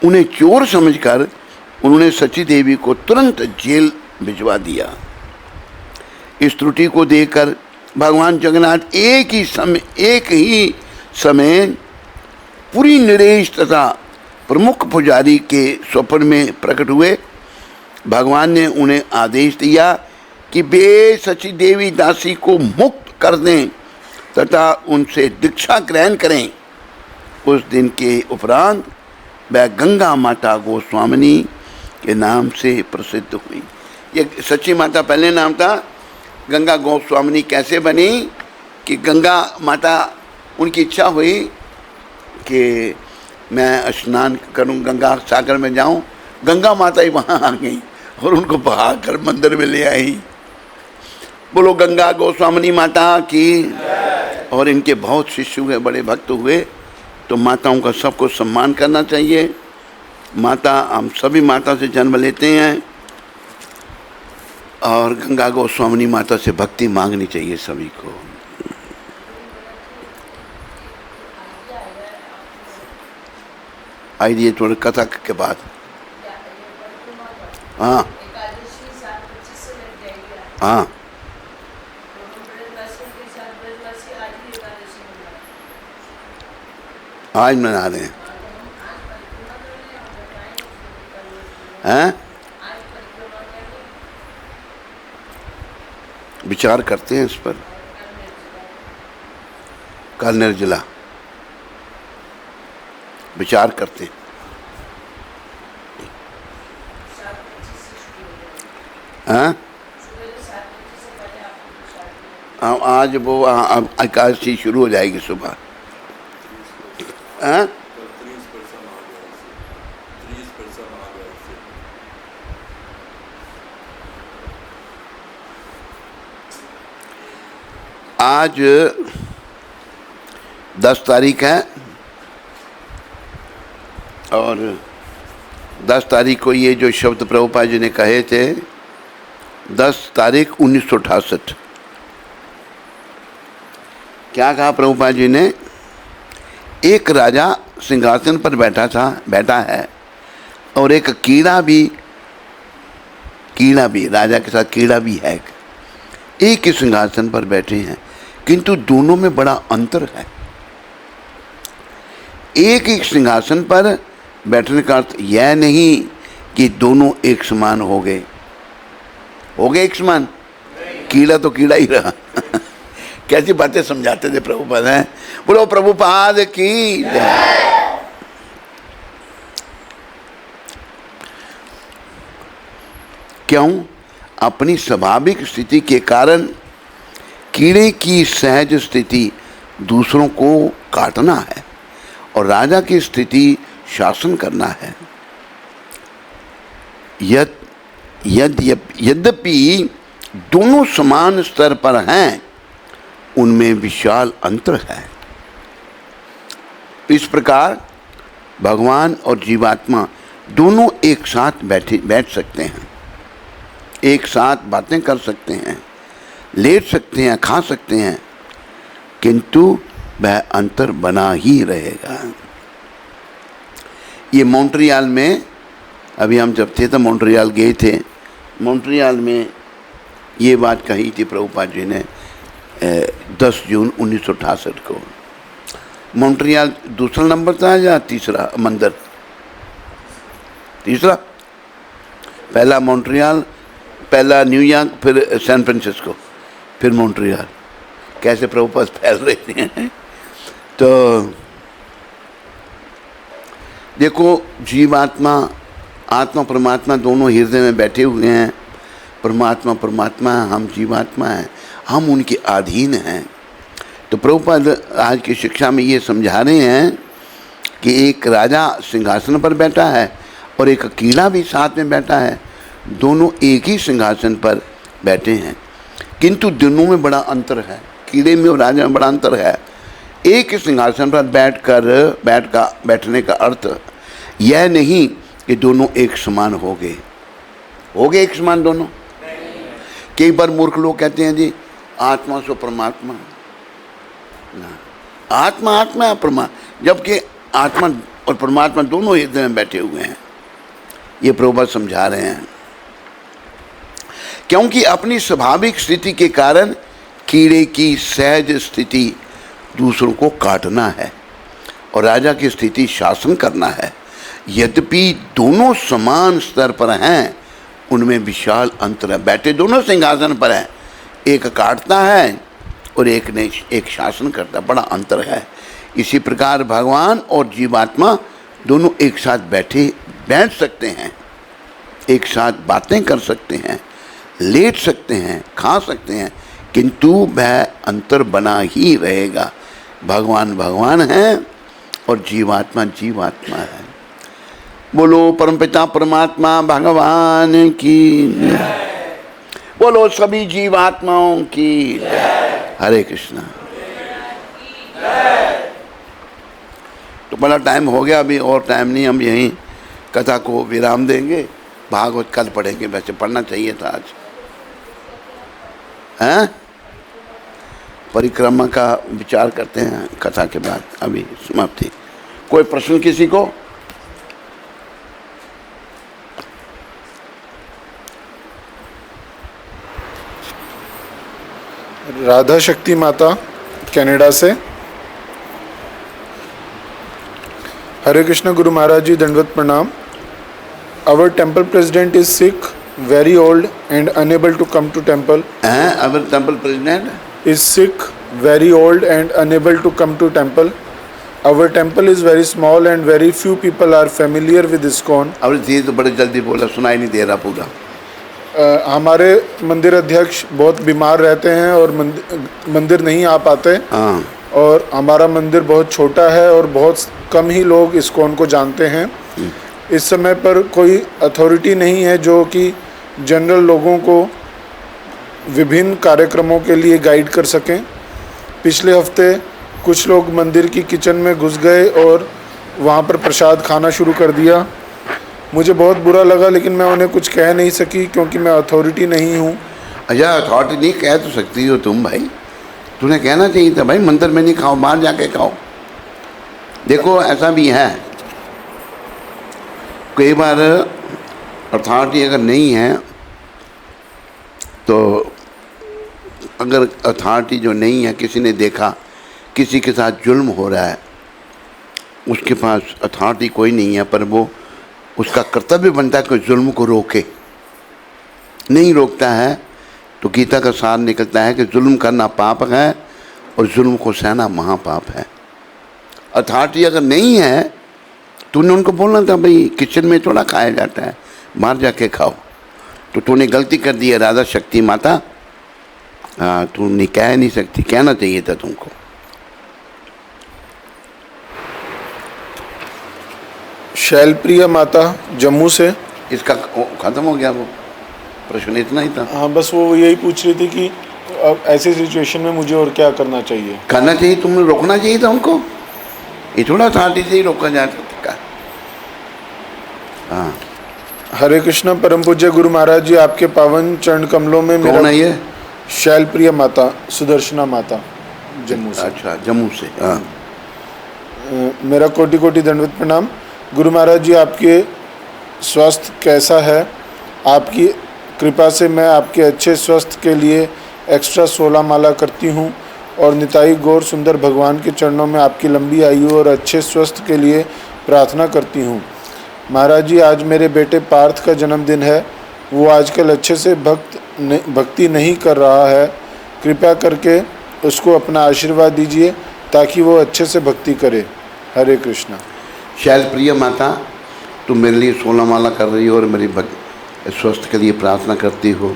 [SPEAKER 1] उन्हें चोर समझकर उन्होंने सची देवी को तुरंत जेल भिजवा दिया। इस त्रुटि को देखकर भगवान जगन्नाथ एक ही समय पूरी नरेश तथा प्रमुख पुजारी के स्वप्न में प्रकट हुए। भगवान ने उन्हें आदेश दिया कि वे सची देवी दासी को मुक्त कर दें तथा उनसे दीक्षा ग्रहण करें। उस दिन के उपरांत वह गंगा माता गोस्वामिनी के नाम से प्रसिद्ध हुई। ये सच्ची माता पहले नाम था। गंगा गोस्वामिनी कैसे बनी कि गंगा माता उनकी इच्छा हुई कि मैं स्नान करूं, गंगा सागर में जाऊं। गंगा माता ही वहाँ आ गई और उनको बहा कर मंदिर में ले आई। बोलो गंगा गोस्वामिनी माता की। और इनके बहुत शिष्य हुए, बड़े भक्त हुए। तो माताओं का सबको सम्मान करना चाहिए। माता, हम सभी माता से जन्म लेते हैं और गंगा गोस्वामिनी माता से भक्ति मांगनी चाहिए सभी को। आइए थोड़ी कथा के बाद। हाँ हाँ आज मना रहे हैं। विचार करते हैं इस पर। कल निर्जला विचार करते हैं। आज वो एकादशी शुरू हो जाएगी सुबह। आज 10 तारीख है और 10 तारीख को ये जो शब्द प्रभुपाद जी ने कहे थे, 10 तारीख 1968, क्या कहा प्रभुपाद जी ने? एक राजा सिंहासन पर बैठा है और एक कीड़ा भी राजा के साथ कीड़ा भी है, एक ही सिंहासन पर बैठे हैं, किंतु दोनों में बड़ा अंतर है। एक ही सिंहासन पर बैठने का अर्थ यह नहीं कि दोनों एक समान हो गए एक समान, कीड़ा तो कीड़ा ही रहा। कैसी बातें समझाते थे प्रभुपाद हैं। बोलो प्रभुपाद की जय। क्यों? अपनी स्वाभाविक स्थिति के कारण कीड़े की सहज स्थिति दूसरों को काटना है और राजा की स्थिति शासन करना है। यद्यपि दोनों समान स्तर पर हैं, उनमें विशाल अंतर है। इस प्रकार भगवान और जीवात्मा दोनों एक साथ बैठ सकते हैं, एक साथ बातें कर सकते हैं, लेट सकते हैं, खा सकते हैं, किंतु वह अंतर बना ही रहेगा। ये मॉन्ट्रियल में, अभी हम जब थे तो मॉन्ट्रियल गए थे, मॉन्ट्रियल में ये बात कही थी प्रभुपाद जी ने 10 जून 1968 को। मॉन्ट्रियल दूसरा नंबर था या तीसरा मंदिर? तीसरा। पहला मॉन्ट्रियल, पहला न्यूयॉर्क, फिर सैन फ्रांसिस्को, फिर मॉन्ट्रियल। कैसे प्रभुपाद फैल रहे हैं। तो देखो, जीवात्मा, आत्मा परमात्मा दोनों हृदय में बैठे हुए हैं। परमात्मा है, हम जीवात्मा हैं, हम उनके अधीन हैं। तो प्रभुपाद आज की शिक्षा में ये समझा रहे हैं कि एक राजा सिंहासन पर बैठा है और एक कीड़ा भी साथ में बैठा है, दोनों एक ही सिंहासन पर बैठे हैं, किंतु दोनों में बड़ा अंतर है। कीड़े में और राजा में बड़ा अंतर है। एक ही सिंहासन पर बैठने का अर्थ यह नहीं कि दोनों एक समान हो गए एक समान दोनों। कई बार मूर्ख लोग कहते हैं जी आत्मा सो परमात्मा, आत्मा है परमात्मा, जबकि आत्मा और परमात्मा दोनों हृदय में बैठे हुए हैं। ये प्रभुपाद समझा रहे हैं। क्योंकि अपनी स्वाभाविक स्थिति के कारण कीड़े की सहज स्थिति दूसरों को काटना है और राजा की स्थिति शासन करना है। यद्यपि दोनों समान स्तर पर हैं, उनमें विशाल अंतर है। बैठे दोनों सिंहासन पर हैं, एक काटता है और एक शासन करता है, बड़ा अंतर है। इसी प्रकार भगवान और जीवात्मा दोनों एक साथ बैठ सकते हैं, एक साथ बातें कर सकते हैं, लेट सकते हैं, खा सकते हैं, किंतु वह अंतर बना ही रहेगा। भगवान भगवान है और जीवात्मा जीवात्मा है। बोलो परमपिता परमात्मा भगवान की जय। बोलो सभी जीवात्माओं की जय। हरे कृष्णा। तो बड़ा टाइम हो गया, अभी और टाइम नहीं, हम यहीं कथा को विराम देंगे। भागवत कल पढ़ेंगे, वैसे पढ़ना चाहिए था आज। हैं? परिक्रमा का विचार करते हैं कथा के बाद। अभी समाप्ति। कोई प्रश्न किसी को?
[SPEAKER 3] राधा शक्ति माता कनाडा से। हरे कृष्ण गुरु महाराज जी, दंडवत प्रणाम। Our temple president is sick, very old and unable to come to temple.
[SPEAKER 1] Our temple president
[SPEAKER 3] is sick, very old and unable to come to temple. Our temple is very small and very few people are familiar with ISKCON.
[SPEAKER 1] अब धीरे तो बड़े जल्दी बोला, सुनाई नहीं दे रहा पूरा।
[SPEAKER 3] हमारे मंदिर अध्यक्ष बहुत बीमार रहते हैं और मंदिर नहीं आ पाते।
[SPEAKER 1] हाँ।
[SPEAKER 3] और हमारा मंदिर बहुत छोटा है और बहुत कम ही लोग ISKCON को जानते हैं। इस समय पर कोई अथॉरिटी नहीं है जो कि जनरल लोगों को विभिन्न कार्यक्रमों के लिए गाइड कर सकें। पिछले हफ्ते कुछ लोग मंदिर की किचन में घुस गए और वहाँ पर प्रसाद खाना शुरू कर दिया। मुझे बहुत बुरा लगा, लेकिन मैं उन्हें कुछ कह नहीं सकी क्योंकि मैं अथॉरिटी नहीं हूँ।
[SPEAKER 1] अच्छा, अथॉरिटी नहीं कह तो सकती हो तुम भाई, तुम्हें कहना चाहिए था भाई मंदिर में नहीं खाओ, बाहर जाके खाओ। देखो ऐसा भी है, कई बार अथॉरिटी अगर नहीं है तो अगर अथॉरिटी जो नहीं है, किसी ने देखा किसी के साथ जुल्म हो रहा है, उसके पास अथॉरिटी कोई नहीं है, पर वो उसका कर्तव्य बनता है कि जुल्म को रोके, नहीं रोकता है तो गीता का सार निकलता है कि जुल्म करना पाप है और जुल्म को सहना महापाप है। अथॉरिटी अगर नहीं है तूने उनको बोलना था भाई किचन में थोड़ा खाया जाता है, बाहर जाके खाओ। तो तूने गलती कर दी है राधा शक्ति माता। हाँ, तू नहीं कह नहीं सकती, कहना चाहिए था तुमको।
[SPEAKER 3] शैलप्रिया माता जम्मू से।
[SPEAKER 1] इसका ख़त्म हो गया वो प्रश्न, इतना ही था।
[SPEAKER 3] हाँ, बस वो यही पूछ रही थी कि अब ऐसे सिचुएशन में मुझे और क्या करना चाहिए।
[SPEAKER 1] करना चाहिए, तुमने रोकना चाहिए था उनको, ये थोड़ा अथॉरिटी से ही रोका जा सकता है। हाँ,
[SPEAKER 3] हरे कृष्णा। परम पूज्य गुरु महाराज जी, आपके पावन चरण कमलों में
[SPEAKER 1] कौन है ये?
[SPEAKER 3] शैलप्रिया माता, सुदर्शना माता जम्मू से।
[SPEAKER 1] अच्छा, जम्मू से। हाँ,
[SPEAKER 3] मेरा कोटि कोटि दंडवत प्रणाम। गुरु महाराज जी, आपके स्वास्थ्य कैसा है? आपकी कृपा से मैं आपके अच्छे स्वास्थ्य के लिए एक्स्ट्रा 16 माला करती हूँ और निताई गौर सुंदर भगवान के चरणों में आपकी लंबी आयु और अच्छे स्वास्थ्य के लिए प्रार्थना करती हूँ। महाराज जी, आज मेरे बेटे पार्थ का जन्मदिन है। वो आजकल अच्छे से भक्ति नहीं कर रहा है। कृपया करके उसको अपना आशीर्वाद दीजिए ताकि वो अच्छे से भक्ति करे। हरे कृष्णा।
[SPEAKER 1] शैलप्रिय माता, तुम मेरे लिए 16 माला कर रही हो और मेरी स्वास्थ्य के लिए प्रार्थना करती हो,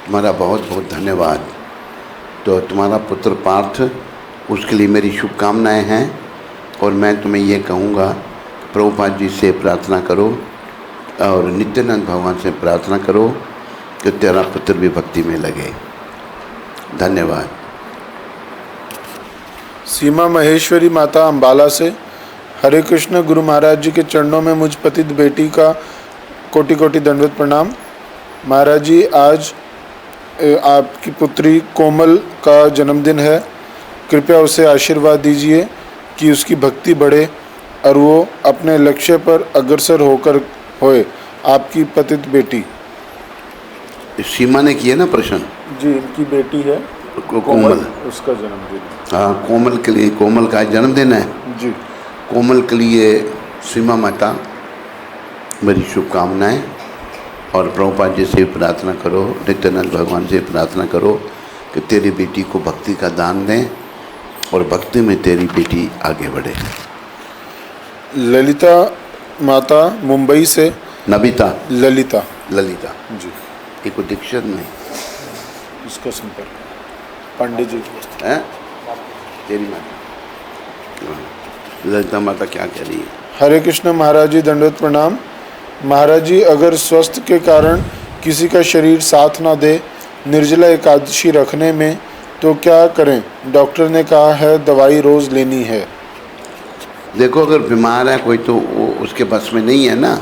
[SPEAKER 1] तुम्हारा बहुत बहुत धन्यवाद। तो तुम्हारा पुत्र पार्थ, उसके लिए मेरी शुभकामनाएं हैं और मैं तुम्हें ये कहूँगा प्रभुपाद जी से प्रार्थना करो और नित्यानंद भगवान से प्रार्थना करो कि तेरा पुत्र भी भक्ति में लगे। धन्यवाद।
[SPEAKER 3] सीमा महेश्वरी माता अंबाला से। हरे कृष्ण। गुरु महाराज जी के चरणों में मुझ पतित बेटी का कोटि कोटि दंडवत प्रणाम। महाराज जी, आज आपकी पुत्री कोमल का जन्मदिन है। कृपया उसे आशीर्वाद दीजिए कि उसकी भक्ति बढ़े और वो अपने लक्ष्य पर अग्रसर होकर होए। आपकी पतित बेटी।
[SPEAKER 1] सीमा ने किया ना प्रश्न?
[SPEAKER 3] जी, इनकी बेटी है
[SPEAKER 1] कोमल,
[SPEAKER 3] उसका जन्मदिन।
[SPEAKER 1] हाँ, कोमल के लिए, कोमल का जन्मदिन है
[SPEAKER 3] जी।
[SPEAKER 1] कोमल के लिए सीमा माता मेरी शुभकामनाएं और प्रभुपाद जी से प्रार्थना करो, नित्यानंद भगवान से प्रार्थना करो कि तेरी बेटी को भक्ति का दान दें और भक्ति में तेरी बेटी आगे बढ़े।
[SPEAKER 3] ललिता माता मुंबई से।
[SPEAKER 1] नबिता,
[SPEAKER 3] ललिता।
[SPEAKER 1] ललिता
[SPEAKER 3] जी।
[SPEAKER 1] ये कोई दीक्षित नहीं
[SPEAKER 3] इसका संपर्क पंडित जी
[SPEAKER 1] है? तेरी माता। हाँ, ललिता माता क्या कह रही है?
[SPEAKER 3] हरे कृष्ण। महाराज जी, दंडवत प्रणाम। महाराज जी, अगर स्वास्थ्य के कारण किसी का शरीर साथ ना दे निर्जला एकादशी रखने में तो क्या करें? डॉक्टर ने कहा है दवाई रोज़ लेनी है।
[SPEAKER 1] देखो, अगर बीमार है कोई तो वो उसके बस में नहीं है ना।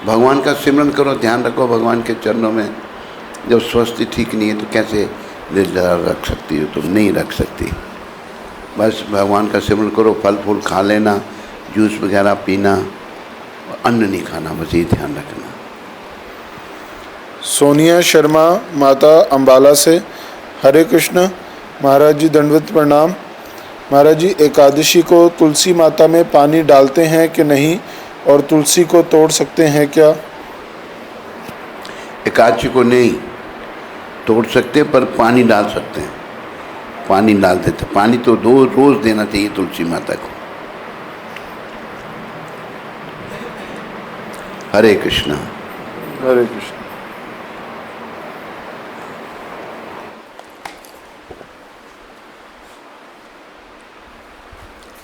[SPEAKER 1] भगवान का सिमरन करो, ध्यान रखो भगवान के चरणों में। जब स्वास्थ्य ठीक नहीं है तो कैसे निर्जला रख सकती हो? तुम नहीं रख सकती। बस भगवान का सिमरन करो, फल फूल खा लेना, जूस वगैरह पीना, अन्न नहीं खाना, बस ये ध्यान रखना।
[SPEAKER 3] सोनिया शर्मा माता अंबाला से। हरे कृष्ण। महाराज जी, दंडवत प्रणाम। महाराज जी, एकादशी को तुलसी माता में पानी डालते हैं कि नहीं और तुलसी को तोड़ सकते हैं क्या?
[SPEAKER 1] एकादशी को नहीं तोड़ सकते पर पानी डाल सकते हैं, पानी डाल देते। पानी तो रोज़ देना चाहिए तुलसी माता को। हरे कृष्णा।
[SPEAKER 3] हरे कृष्ण।